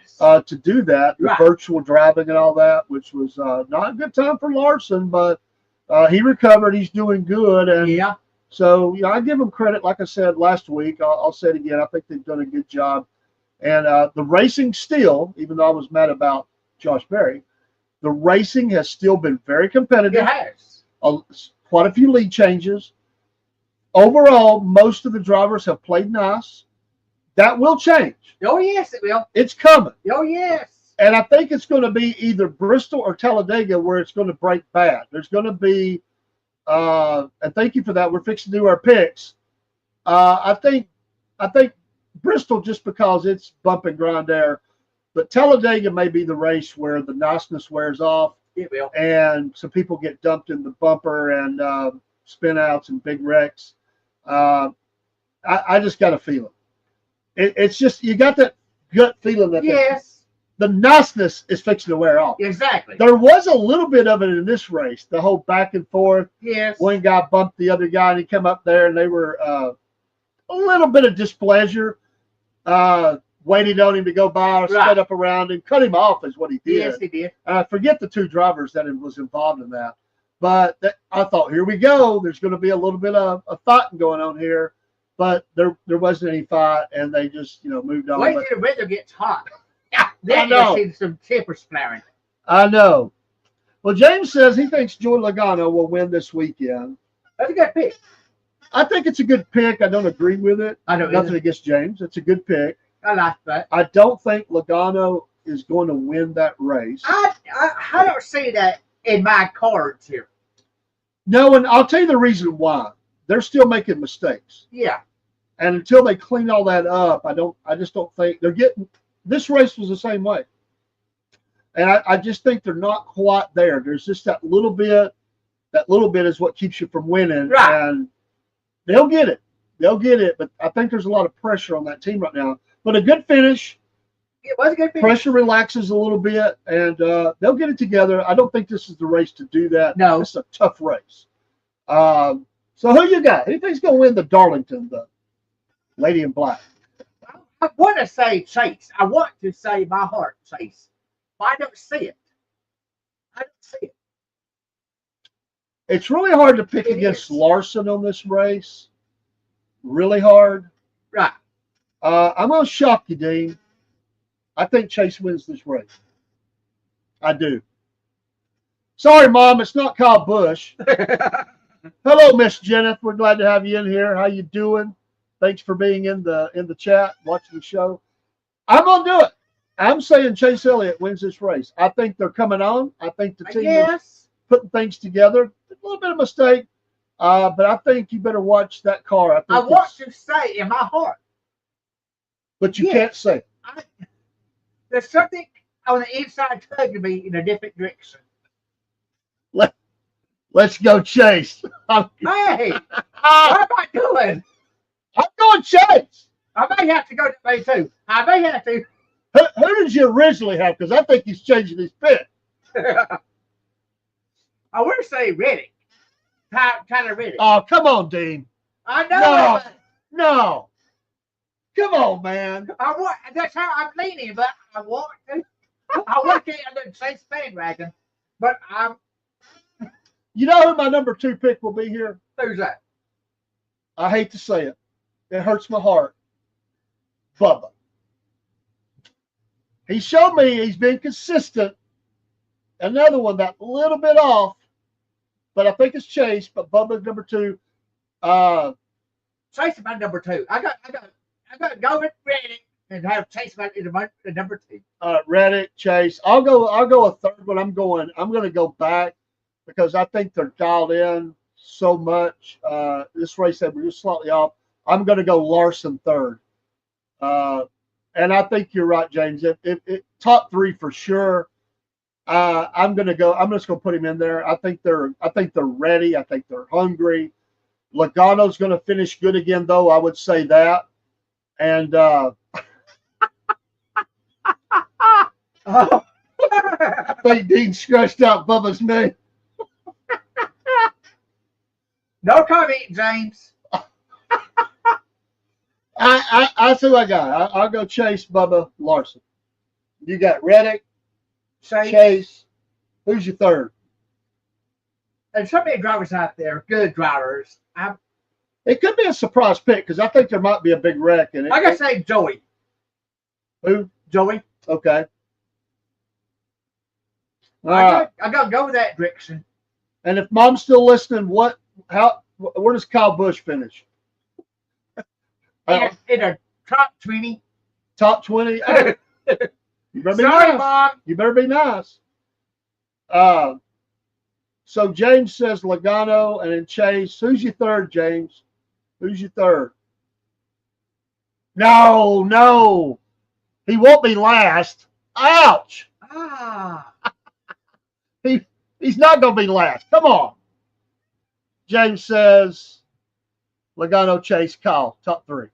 to do that. The Right. virtual driving and all that, which was not a good time for Larson, but he recovered. He's doing good. And Yeah. so, you know, I give him credit. Like I said last week, I'll say it again. I think they've done a good job. And the racing still, even though I was mad about Josh Berry, the racing has still been very It competitive. has. Quite a few lead changes. Overall, most of the drivers have played nice. That will change. Oh yes, it will. It's coming. Oh yes. And I think it's going to be either Bristol or Talladega where it's going to break bad. There's going to be, and thank you for that. We're fixing to do our picks. I think Bristol just because it's bump and grind there, but Talladega may be the race where the niceness wears off. It will. And some people get dumped in the bumper and spin outs and big wrecks. I just got a feeling. It's just you got that gut feeling that Yes, the niceness is fixing to wear off. exactly. There was a little bit of it in this race, the whole back and forth. Yes. One guy bumped the other guy, and he came up there, and they were a little bit of displeasure, waiting on him to go by or Right. sped up around him, cut him off is what he did. Yes, he did. I forget the two drivers that was involved in that. But I thought, here we go. There's going to be a little bit of fighting going on here. But there wasn't any fight, and they just, moved on. Wait But till the weather gets hot. I Then know. you'll see some tempers flaring. I know. Well, James says he thinks Joey Logano will win this weekend. That's a good pick. I think it's a good pick. I don't agree with it. I don't Nothing either. against James. It's a good pick. I like that. I don't think Logano is going to win that race. I don't see that in my cards here. No, and I'll tell you the reason why. They're still making mistakes. Yeah. And until they clean all that up, I just don't think they're getting. This race was the same way. And I just think they're not quite there. There's just that little bit. That little bit is what keeps you from winning. Right. And they'll get it. They'll get it. But I think there's a lot of pressure on that team right now. But a good finish. It was a good pick. Pressure relaxes a little bit, and they'll get it together. I don't think this is the race to do that. No. It's a tough race. So who you got? Who think's going to win the Darlington, the Lady in Black? I want to say Chase. I want to say my heart Chase. But I don't see it. I don't see it. It's really hard to pick It against is. Larson on this race. Really hard. Right. I'm going to shock you, Dean. I think Chase wins this race. I do. Sorry, Mom, it's not Kyle Busch. Hello, Miss Jennifer. We're glad to have you in here. How you doing? Thanks for being in the chat, watching the show. I'm gonna do it. I'm saying Chase Elliott wins this race. I think they're coming on. I think the team is Yes. putting things together. A little bit of mistake, but I think you better watch that car. I I think want to say in my heart. but you Yes. can't say. There's something on the inside tugging me in a different direction. Let's go, Chase. I'm Hey, what am I doing? going Chase. I may have to go to Bay too. I may have to. Who did you originally have? Because I think he's changing his pick. I want to say Reddick. Tyler Reddick. Oh, come on, Dean. I know. No. it, No. Come on, man. but I want. That's how I'm leaning, but I want to. I want to get under the Chase bandwagon, but I'm. You know who my number 2 pick will be here? Who's that? I hate to say it. It hurts my heart. Bubba. He showed me he's been consistent. Another one that little bit off, but I think it's Chase. But Bubba's number 2. Chase is my number 2. I got to go with Reddick and have Chase my the number 2. Reddick, Chase. I'll go a third one. I'm going to go back because I think they're dialed in so much. This race that we're just slightly off. I'm going to go Larson third. And I think you're right, James. If top 3 for sure. I'm just going to put him in there. I think they're ready. I think they're hungry. Logano's going to finish good again, though. I would say that. And Oh. I think Dean scratched out Bubba's name. No comment, James. I see what I got. I'll go Chase, Bubba, Larson. You got Reddick, Chase. Who's your third? There's so many drivers out there, good drivers. It could be a surprise pick because I think there might be a big wreck in it. I gotta say Joey. Who? Joey. Okay. All right. I gotta go with that direction. And if Mom's still listening, where does Kyle Busch finish? In a top 20. Top 20? You better be Sorry, nice. Mom. You better be nice. So James says Logano and then Chase. Who's your third, James? Who's your third? No. He won't be last. Ouch. Ah. He's not going to be last. Come on. James says Logano, Chase, Kyle, top 3.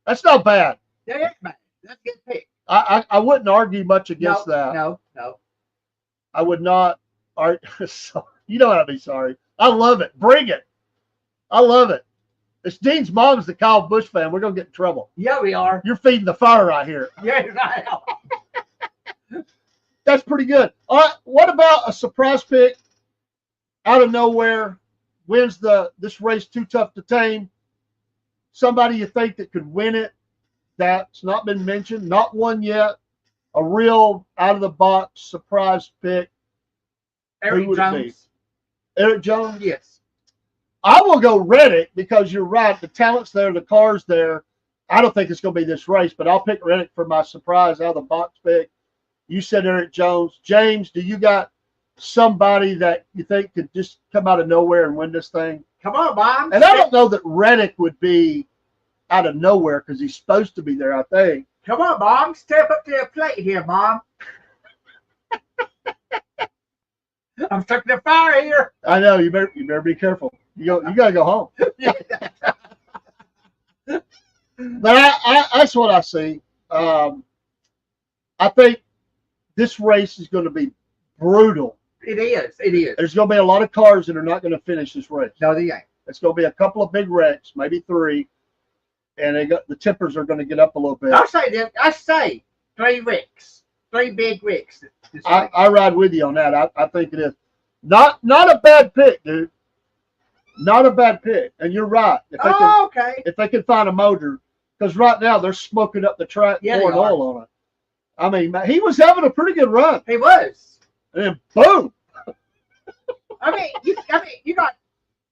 That's not bad. That is bad. That's a good pick. I wouldn't argue much against that. No. I would not argue. You don't have to be sorry. I love it. Bring it. I love it. It's Dean's mom's the Kyle Busch fan. We're going to get in trouble. Yeah, we are. You're feeding the fire right here. Yeah, I am. That's pretty good. All right. What about a surprise pick out of nowhere? Wins this race too tough to tame. Somebody you think that could win it that's not been mentioned, not one yet. A real out of the box surprise pick. Eric would it be? Jones. Eric Jones? Yes. I will go Reddick because you're right. The talent's there, the car's there. I don't think it's going to be this race, but I'll pick Reddick for my surprise out of the box pick. You said Eric Jones. James, do you got somebody that you think could just come out of nowhere and win this thing? Come on, Mom. And I don't know that Reddick would be out of nowhere because he's supposed to be there, I think. Come on, Mom. Step up to the plate here, Mom. I'm stuck in the fire here. I know you better be careful. You gotta go home. But that's what I see. I think this race is going to be brutal. It is. It is. There's going to be a lot of cars that are not going to finish this race. No, they ain't. It's going to be a couple of big wrecks, maybe 3, and the tempers are going to get up a little bit. I say 3 wrecks, 3 big wrecks. I ride with you on that. I think it is not a bad pick, dude. Not a bad pick, and you're right. Okay. If they can find a motor, because right now they're smoking up the track, pouring oil on it. I mean, he was having a pretty good run, He was. and then boom. You got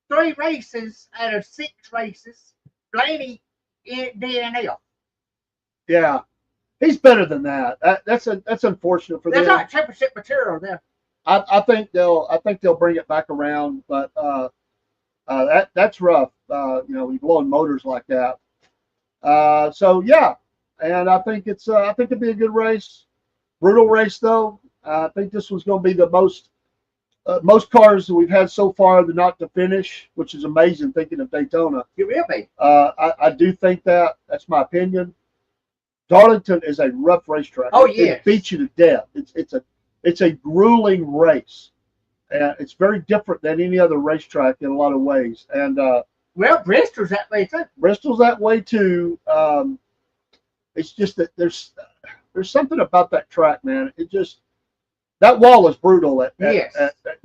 3 races out of 6 races. Blaney in DNF. Yeah, he's better than that. That's unfortunate for them. That's not championship material there. I think they'll bring it back around, but that's rough. You blowing motors like that. So yeah, and I think it'd be a good race, brutal race though. I think this was going to be the most cars that we've had so far that not to finish, which is amazing. Thinking of Daytona, It will be. I do think that's my opinion. Darlington is a rough racetrack. Oh, It yes. beats you to death. It's a grueling race, and it's very different than any other racetrack in a lot of ways. And Well, Bristol's that way too. Bristol's that way too. It's just that there's something about that track, man. That wall is brutal at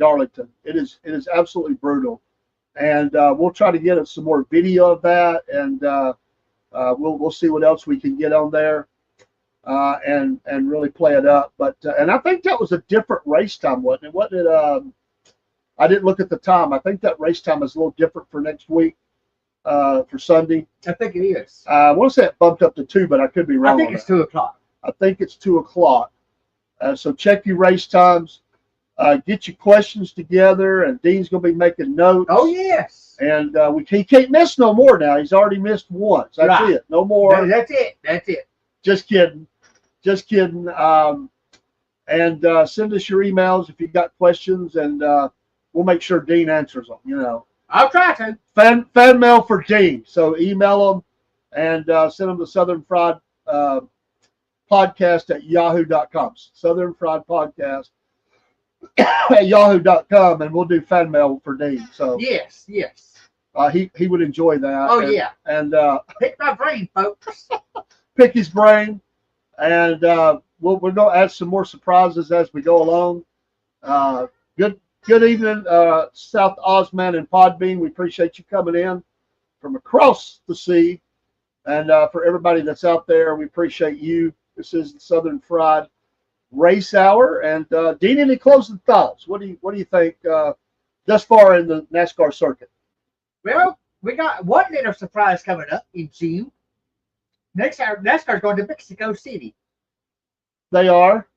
Darlington. It is absolutely brutal, and we'll try to get some more video of that, and we'll see what else we can get on there, and really play it up. But and I think that was a different race time, wasn't it? Wasn't it? I didn't look at the time. I think that race time is a little different for next week, for Sunday. I think it is. I want to say it bumped up to 2, but I could be wrong. I think it's 2 o'clock. I think it's 2 o'clock. So check your race times. Get your questions together, and Dean's going to be making notes. Oh yes. And he can't miss no more now. He's already missed once. That's Right. it. No more. That's it. That's it. Just kidding. Just kidding. And send us your emails if you've got questions, and we'll make sure Dean answers them. I'll try to. Fan mail for Dean. So email them and send them to Southern Fried Podcast at yahoo.com. Southern Fried Podcast at yahoo.com, and we'll do fan mail for Dean. So Yes. he would enjoy that. Oh, and, yeah. And Pick my brain, folks. pick his brain, and we're going to add some more surprises as we go along. Good evening, South Osman and Podbean. We appreciate you coming in from across the sea, and for everybody that's out there, we appreciate you. This is the Southern Fried Race Hour, and Dean, any closing thoughts? What do you think thus far in the NASCAR circuit? Well, we got one little surprise coming up in June. NASCAR's going to Mexico City. They are,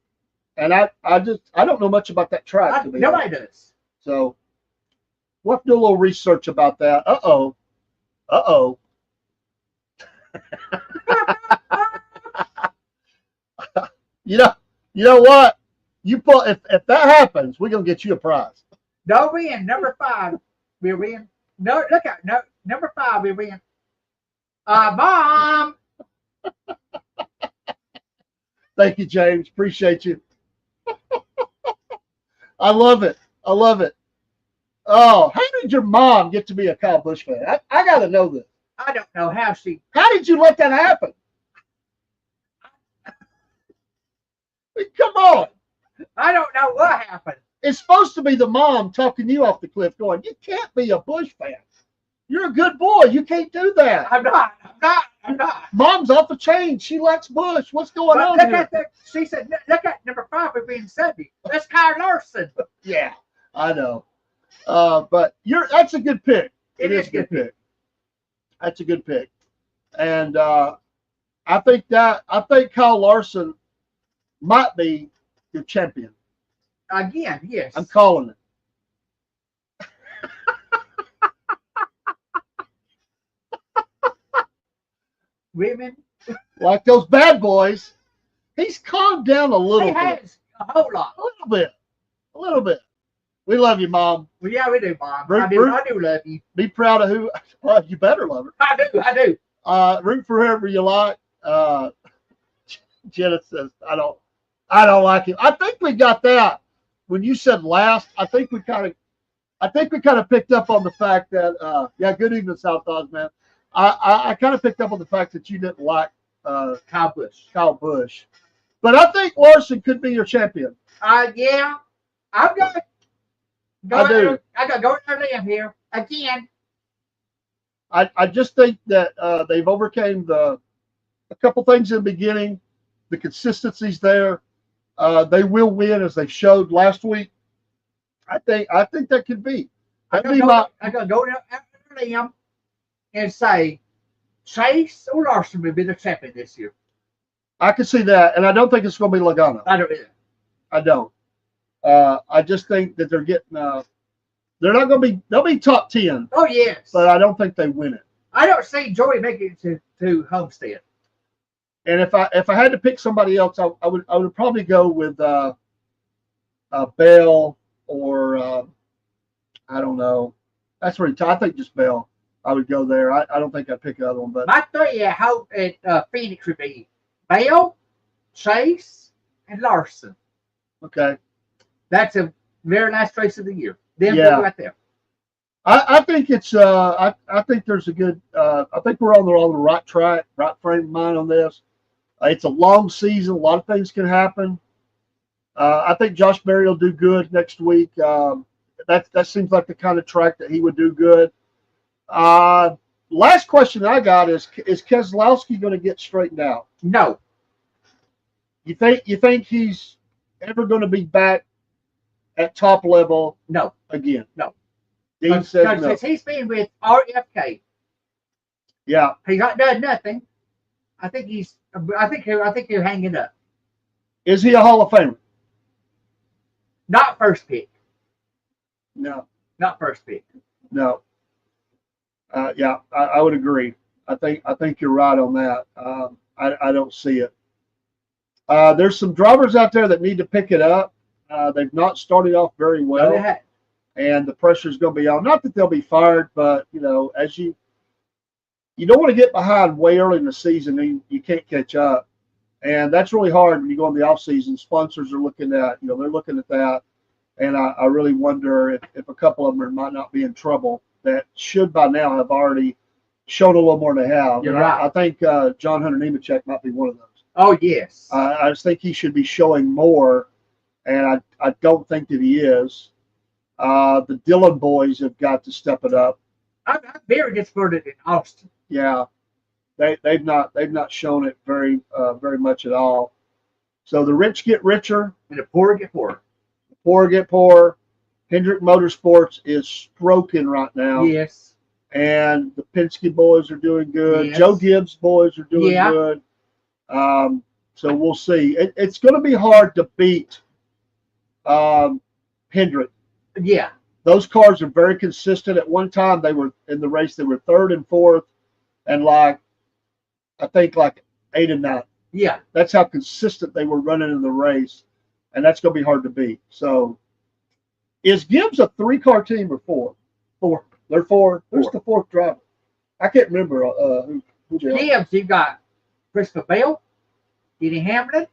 and I don't know much about that track. To be honest. Nobody does. So we'll have to do a little research about that. Uh-oh. You know what? You put if that happens, we're gonna get you a prize. No win. Number 5, we win. No, look out. No, number 5, we win. Mom. Thank you, James. Appreciate you. I love it. Oh, how did your mom get to be a Kyle Busch fan? I got to know this. I don't know how she. How did you let that happen? Come on. I don't know what happened. It's supposed to be the mom talking you off the cliff going, you can't be a Busch fan. You're a good boy. You can't do that. I'm not. Mom's off the chain. She likes Busch. What's going But on look here? at she said, look at number 5, we're being Sunday. That's Kyle Larson. Yeah, I know. But that's a good pick. It is a good pick. That's a good pick. And I think Kyle Larson might be your champion. Again, yes. I'm calling it. Women. Like those bad boys. He's calmed down a little He bit. has a whole lot. A little bit. We love you, Mom. Well, yeah, we do, Mom. Root- I do love you. Be proud of who. Well, you better love her. I do. Root for whoever you like. Jenna says, I don't like him. I think we got that when you said last. I think we kind of picked up on the fact that good evening, South Oz, man. I kind of picked up on the fact that you didn't like Kyle Busch. But I think Larson could be your champion. Yeah. I'm going to do. I got to go to them here again. I just think that they've overcame a couple things in the beginning. The consistency's there. They will win as they showed last week. I think that could be. I got to go to them and say Chase or Larson will be the champion this year. I can see that, and I don't think it's going to be Logano. I don't either. I don't. I just think that they're getting. They're not going to be. They'll be top 10. Oh yes. But I don't think they win it. I don't see Joey making it to Homestead. And if I had to pick somebody else, I would probably go with Bell or I don't know. That's where I think just Bell. I would go there. I don't think I'd pick another one. But My 3 at hope at Phoenix would be Bell, Chase, and Larson. okay. That's a very nice race of the year. Them Yeah. two right there. I think it's I think there's a good I think we're on the right track, right frame of mind on this. It's a long season. A lot of things can happen. I think Josh Berry will do good next week. That seems like the kind of track that he would do good. Last question I got is Keselowski going to get straightened out? No. You think he's ever going to be back at top level No. again? No. Dean says no. Because he's been with RFK. Yeah. He's not done nothing. I think he'll hang it up. Is he a Hall of Famer? Not first pick. No. Not first pick. No. Yeah, I would agree. I think you're right on that. I don't see it. There's some drivers out there that need to pick it up. They've not started off very well, and the pressure's going to be on. Not that they'll be fired, but as you don't want to get behind way early in the season, and you can't catch up, and that's really hard when you go in the off season. Sponsors are looking at they're looking at that, and I really wonder if a couple of them might not be in trouble that should by now have already shown a little more than they have. You're And right. I think John Hunter Nemechek might be one of those. Oh yes. I just think he should be showing more, and I don't think that he is. The Dillon boys have got to step it up. I'm very disappointed in Austin. Yeah, they've not shown it very much at all. So the rich get richer, And the poor get poorer. the poor get poorer. Hendrick Motorsports is stroking right now, Yes. and the Penske boys are doing good. Yes. Joe Gibbs boys are doing Yeah. good. So we'll see. It's going to be hard to beat Hendrick. Yeah. Those cars are very consistent. At one time, they were in the race. They were third and fourth, and I think 8 and 9. Yeah. That's how consistent they were running in the race, and that's going to be hard to beat. So, is Gibbs a 3-car team or 4? 4. They're 4. Who's Four. the 4th driver? I can't remember who they are. Gibbs, you've got Christopher Bell, Denny Hamlin.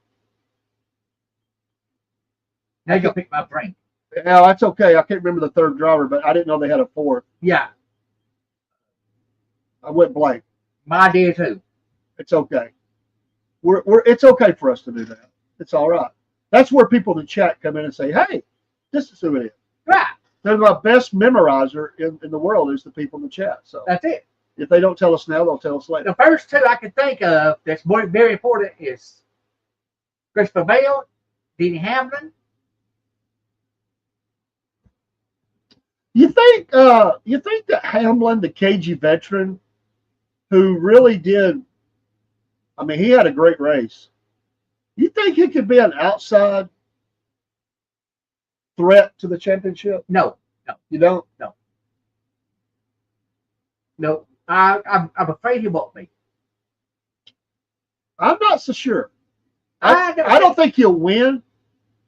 Now you'll pick my brain. Yeah, that's okay. I can't remember the 3rd driver, but I didn't know they had a 4th. Yeah. I went blank. My dear too. It's okay. It's okay for us to do that. It's all right. That's where people in the chat come in and say, "Hey, this is who it is." Right. They're the best memorizer in the world is the people in the chat. So That's it. if they don't tell us now, they'll tell us later. The first 2 I can think of that's very important is Christopher Bell, Denny Hamlin. You think that Hamlin, the KG veteran, who really did, I mean, he had a great race. You think he could be an outside threat to the championship? No. You don't? No. I'm afraid he won't be. I'm not so sure. I I don't think he'll win,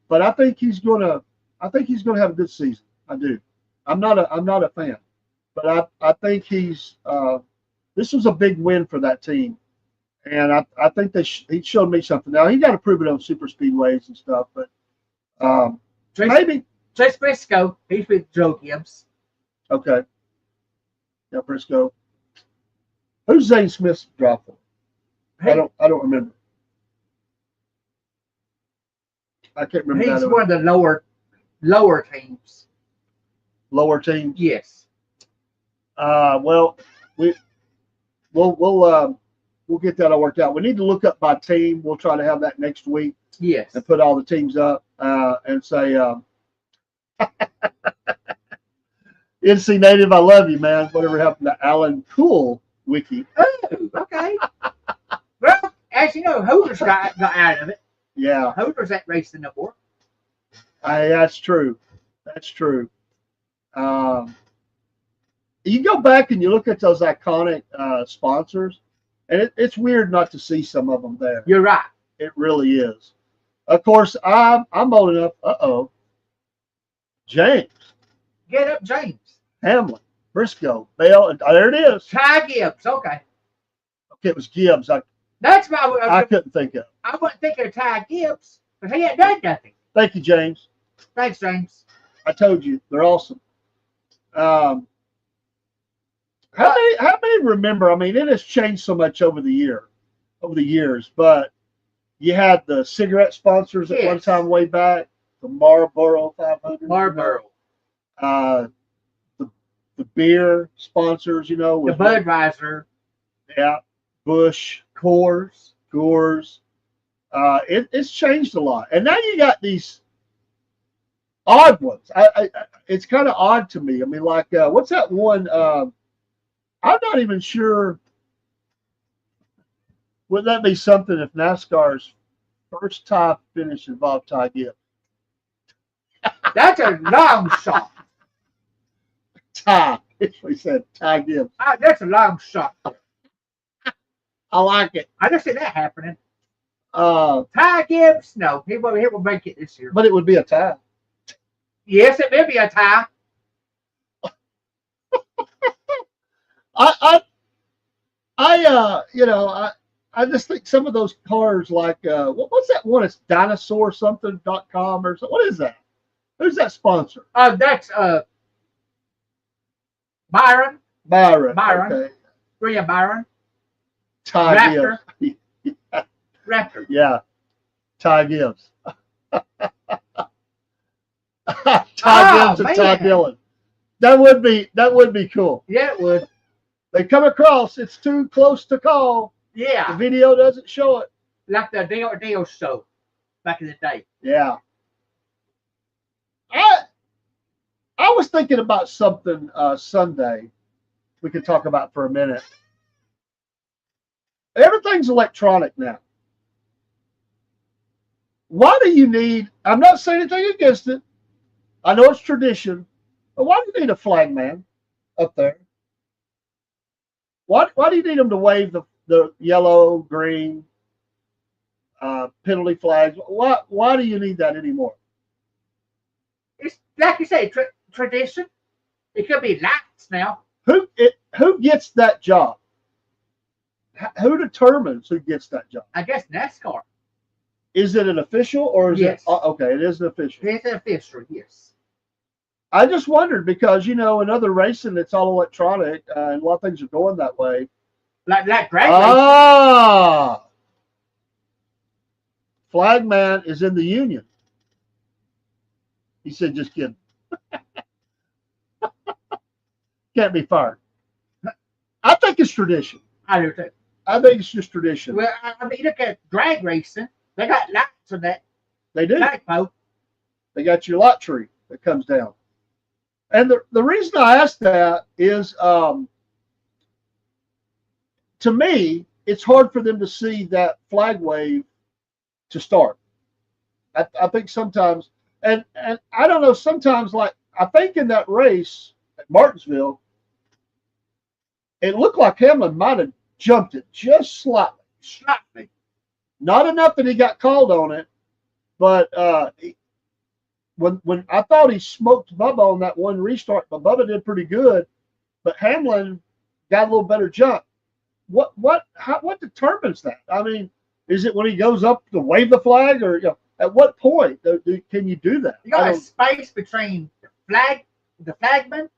but I think he's gonna have a good season. I do. I'm not a fan, but I think he's this was a big win for that team, and I think he showed me something. Now he got to prove it on super speedways and stuff, but maybe. Chase Briscoe, he's with Joe Gibbs. Okay. Yeah, Briscoe. Who's Zane Smith's drop for? I don't remember. I can't remember. He's that one of the lower teams. lower teams. Yes. Well, we'll get that all worked out. We need to look up by team. We'll try to have that next week Yes. and put all the teams up and say, NC Native, I love you, man. Whatever happened to Alan Cool Wiki? Oh, okay. Well, as you know, Hooters got out of it. Yeah, Hooters ain't racing no more. that's true. That's true. You go back and you look at those iconic sponsors, and it's weird not to see some of them there. You're right. It really is. Of course, I'm old enough. James, Get up, James. Hamlin, Briscoe, Bell, and there it is. Ty Gibbs. Okay. Okay, it was Gibbs. That's I my. couldn't think of. I wasn't thinking of Ty Gibbs because he ain't done nothing. Thank you, James. Thanks, James. I told you they're awesome. How many remember? I mean, it has changed so much over the years. But you had the cigarette sponsors at one Yes. time way back, the Marlboro 500. Marlboro. The beer sponsors, The with Budweiser. yeah, Bush, Coors. It's changed a lot, and now you got these odd ones. It's kind of odd to me. I mean, like what's that one? I'm not even sure. Would that be something if NASCAR's first tie finish involved Ty Gibbs? That's a long shot. Ty, we said Ty Gibbs. That's a long shot. I like it. I don't see that happening. But Ty Gibbs, no, he will make it this year. it would be a tie. Yes, it may be a tie. I just think some of those cars like what's that one? It's dinosaur something.com or something. What is that? Who's that sponsor? That's Byron, Byron. Byron. Okay. William Byron, Ty Raptor. Gibbs. Raptor. Yeah. Ty Gibbs. Ty Gibbs and Ty man. Dillon. That would be cool. Yeah, it would. They come across, it's too close to call. The Yeah, video doesn't show it. like the Dio show back in the day. Yeah. I was thinking about something Sunday we could talk about for a minute. Everything's electronic now. Why do you need? I'm not saying anything against it. I know it's tradition, but why do you need a flag man up there? Why do you need them to wave the yellow, green penalty flags? Why do you need that anymore? It's like you say, tradition. It could be lights now. Who gets that job? Who determines who gets that job? I guess NASCAR. Is it an official or is Yes. it? Okay, it is an official. It's official, yes. I just wondered because in other racing it's all electronic and a lot of things are going that way. Like drag racing. Ah, Flagman is in the union. He said, "Just kidding." Can't be fired. I think it's tradition. I do too. I think it's just tradition. Well, I mean, look at drag racing. They got lights on that They do. flagpole. They got your lot tree that comes down. And the reason I asked that is, to me, it's hard for them to see that flag wave to start. I think sometimes, and I don't know, sometimes like I think in that race at Martinsville, it looked like Hamlin might have jumped it just slightly. Slightly. Not enough that he got called on it, but when I thought he smoked Bubba on that one restart, but Bubba did pretty good. But Hamlin got a little better jump. What determines that? I mean, is it when he goes up to wave the flag, or at what point can you do that? You got a space between the flagman,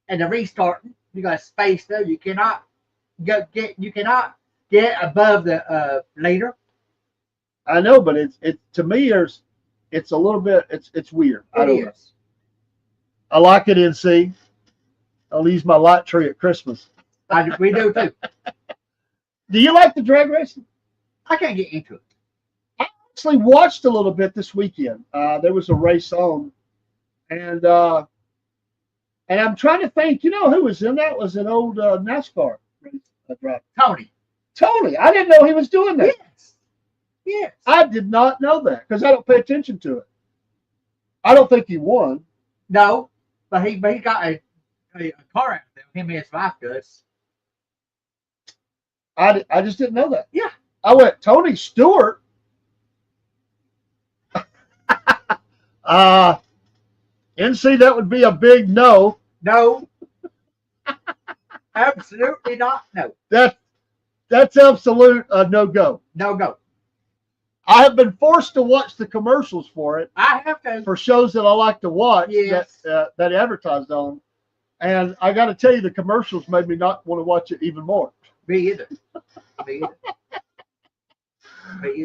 and the restarting. You got a space there. You cannot get above the leader. I know, but it's to me it's a little bit it's weird. I don't know. I like it, NC. I'll use my light tree at Christmas. We do too. Do you like the drag racing? I can't get into it. I actually watched a little bit this weekend. There was a race on, and I'm trying to think. Who was in that? It was an old NASCAR driver. Tony. I didn't know he was doing that. Yes. I did not know that because I don't pay attention to it. I don't think he won. No, but he got a car out there. Him and his wife does. I just didn't know that. Yeah. I went, Tony Stewart. NC, that would be a big no. No. Absolutely not. No. That's absolute no-go. No go. I have been forced to watch the commercials for it. I have to. For shows that I like to watch Yes. that advertised on. And I got to tell you, the commercials made me not want to watch it even more. Me either.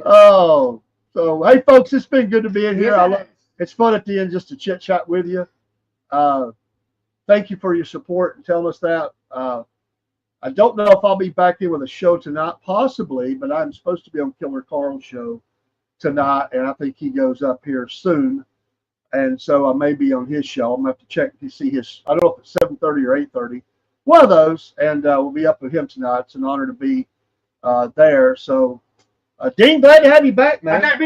Oh, so hey, folks, it's been good to be in here. Yes. It's fun at the end just to chit chat with you. Thank you for your support and telling us that. I don't know if I'll be back in with a show tonight, possibly, but I'm supposed to be on Killer Carl's show tonight, and I think he goes up here soon. And so I may be on his show. I'm going to have to check to see his, I don't know if it's 7:30 or 8:30, one of those, and we'll be up with him tonight. It's an honor to be there. So, Dean, glad to have you back, man. I'm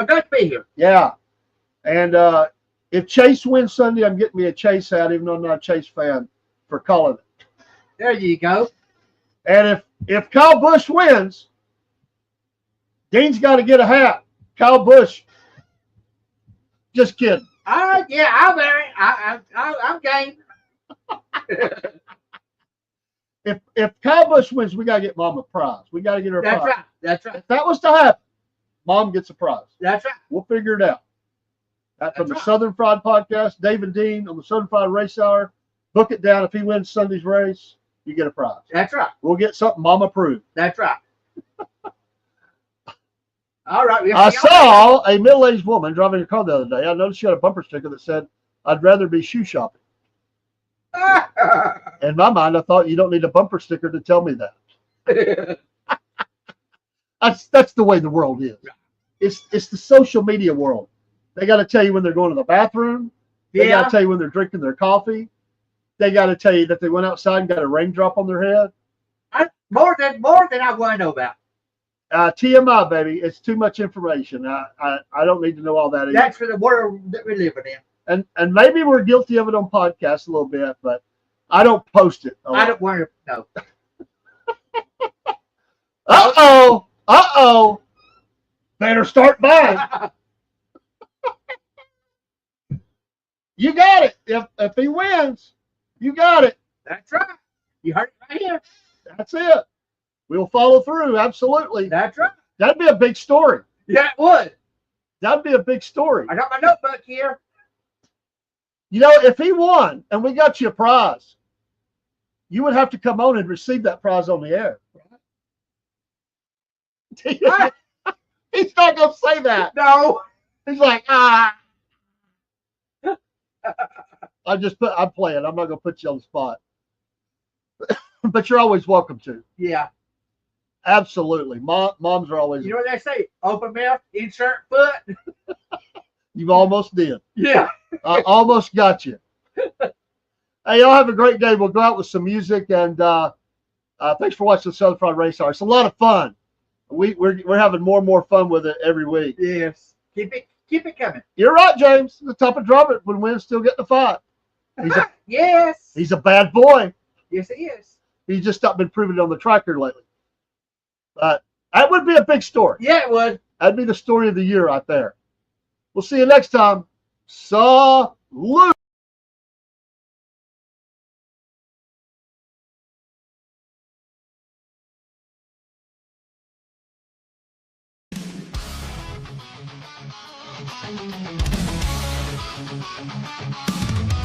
glad to be here. Yeah. And if Chase wins Sunday, I'm getting me a Chase hat, even though I'm not a Chase fan, for calling it. There you go. And if Kyle Busch wins, Dean's got to get a hat. Kyle Busch. Just kidding. Yeah, I'll wear it. I'm game. If Kyle Busch wins, we got to get Mom a prize. We got to get her a That's prize. right. That's right. If that was to happen, Mom gets a prize. That's right. We'll figure it out. From That's the right. Southern Fried Podcast, Dave and Dean on the Southern Fried Race Hour. Book it down. If he wins Sunday's race, you get a prize. That's right. We'll get something Mom approved. That's right. All right. we'll I see y'all saw a middle-aged woman driving a car the other day. I noticed she had a bumper sticker that said, "I'd rather be shoe shopping." later. In my mind, I thought you don't need a bumper sticker to tell me that. That's the way the world is. It's the social media world. They got to tell you when they're going to the bathroom. They got to tell you when they're drinking their coffee. They got to tell you that they went outside and got a raindrop on their head. More than I want to know about. TMI, baby. It's too much information. I don't need to know all that. Either. That's for the world that we're living in. And maybe we're guilty of it on podcasts a little bit, but I don't post it. I don't want to know. Uh-oh. Better start buying. You got it. If he wins, you got it. That's right. You heard it right here. That's it. We'll follow through. Absolutely. That's right. That'd be a big story. Yeah, it would. That'd be a big story. I got my notebook here. You know, if he won and we got you a prize, you would have to come on and receive that prize on the air. Right? He's not going to say that. No. He's like, I'm playing. I'm not going to put you on the spot. But you're always welcome to. Yeah. Absolutely. Moms are always. You know what they say? Open mouth, insert foot. You almost did. Yeah. I almost got you. Hey, y'all have a great day. We'll go out with some music, and thanks for watching the Southern Fried Race Hour. It's a lot of fun. We're having more and more fun with it every week. Yes. Keep it coming. You're right, James. The top of Drummond when Win still get the fight. Yes. He's a bad boy. Yes, it is. He's just not been proving it on the tracker lately. But that would be a big story. Yeah, it would. That'd be the story of the year right there. We'll see you next time. Salute. Thank you.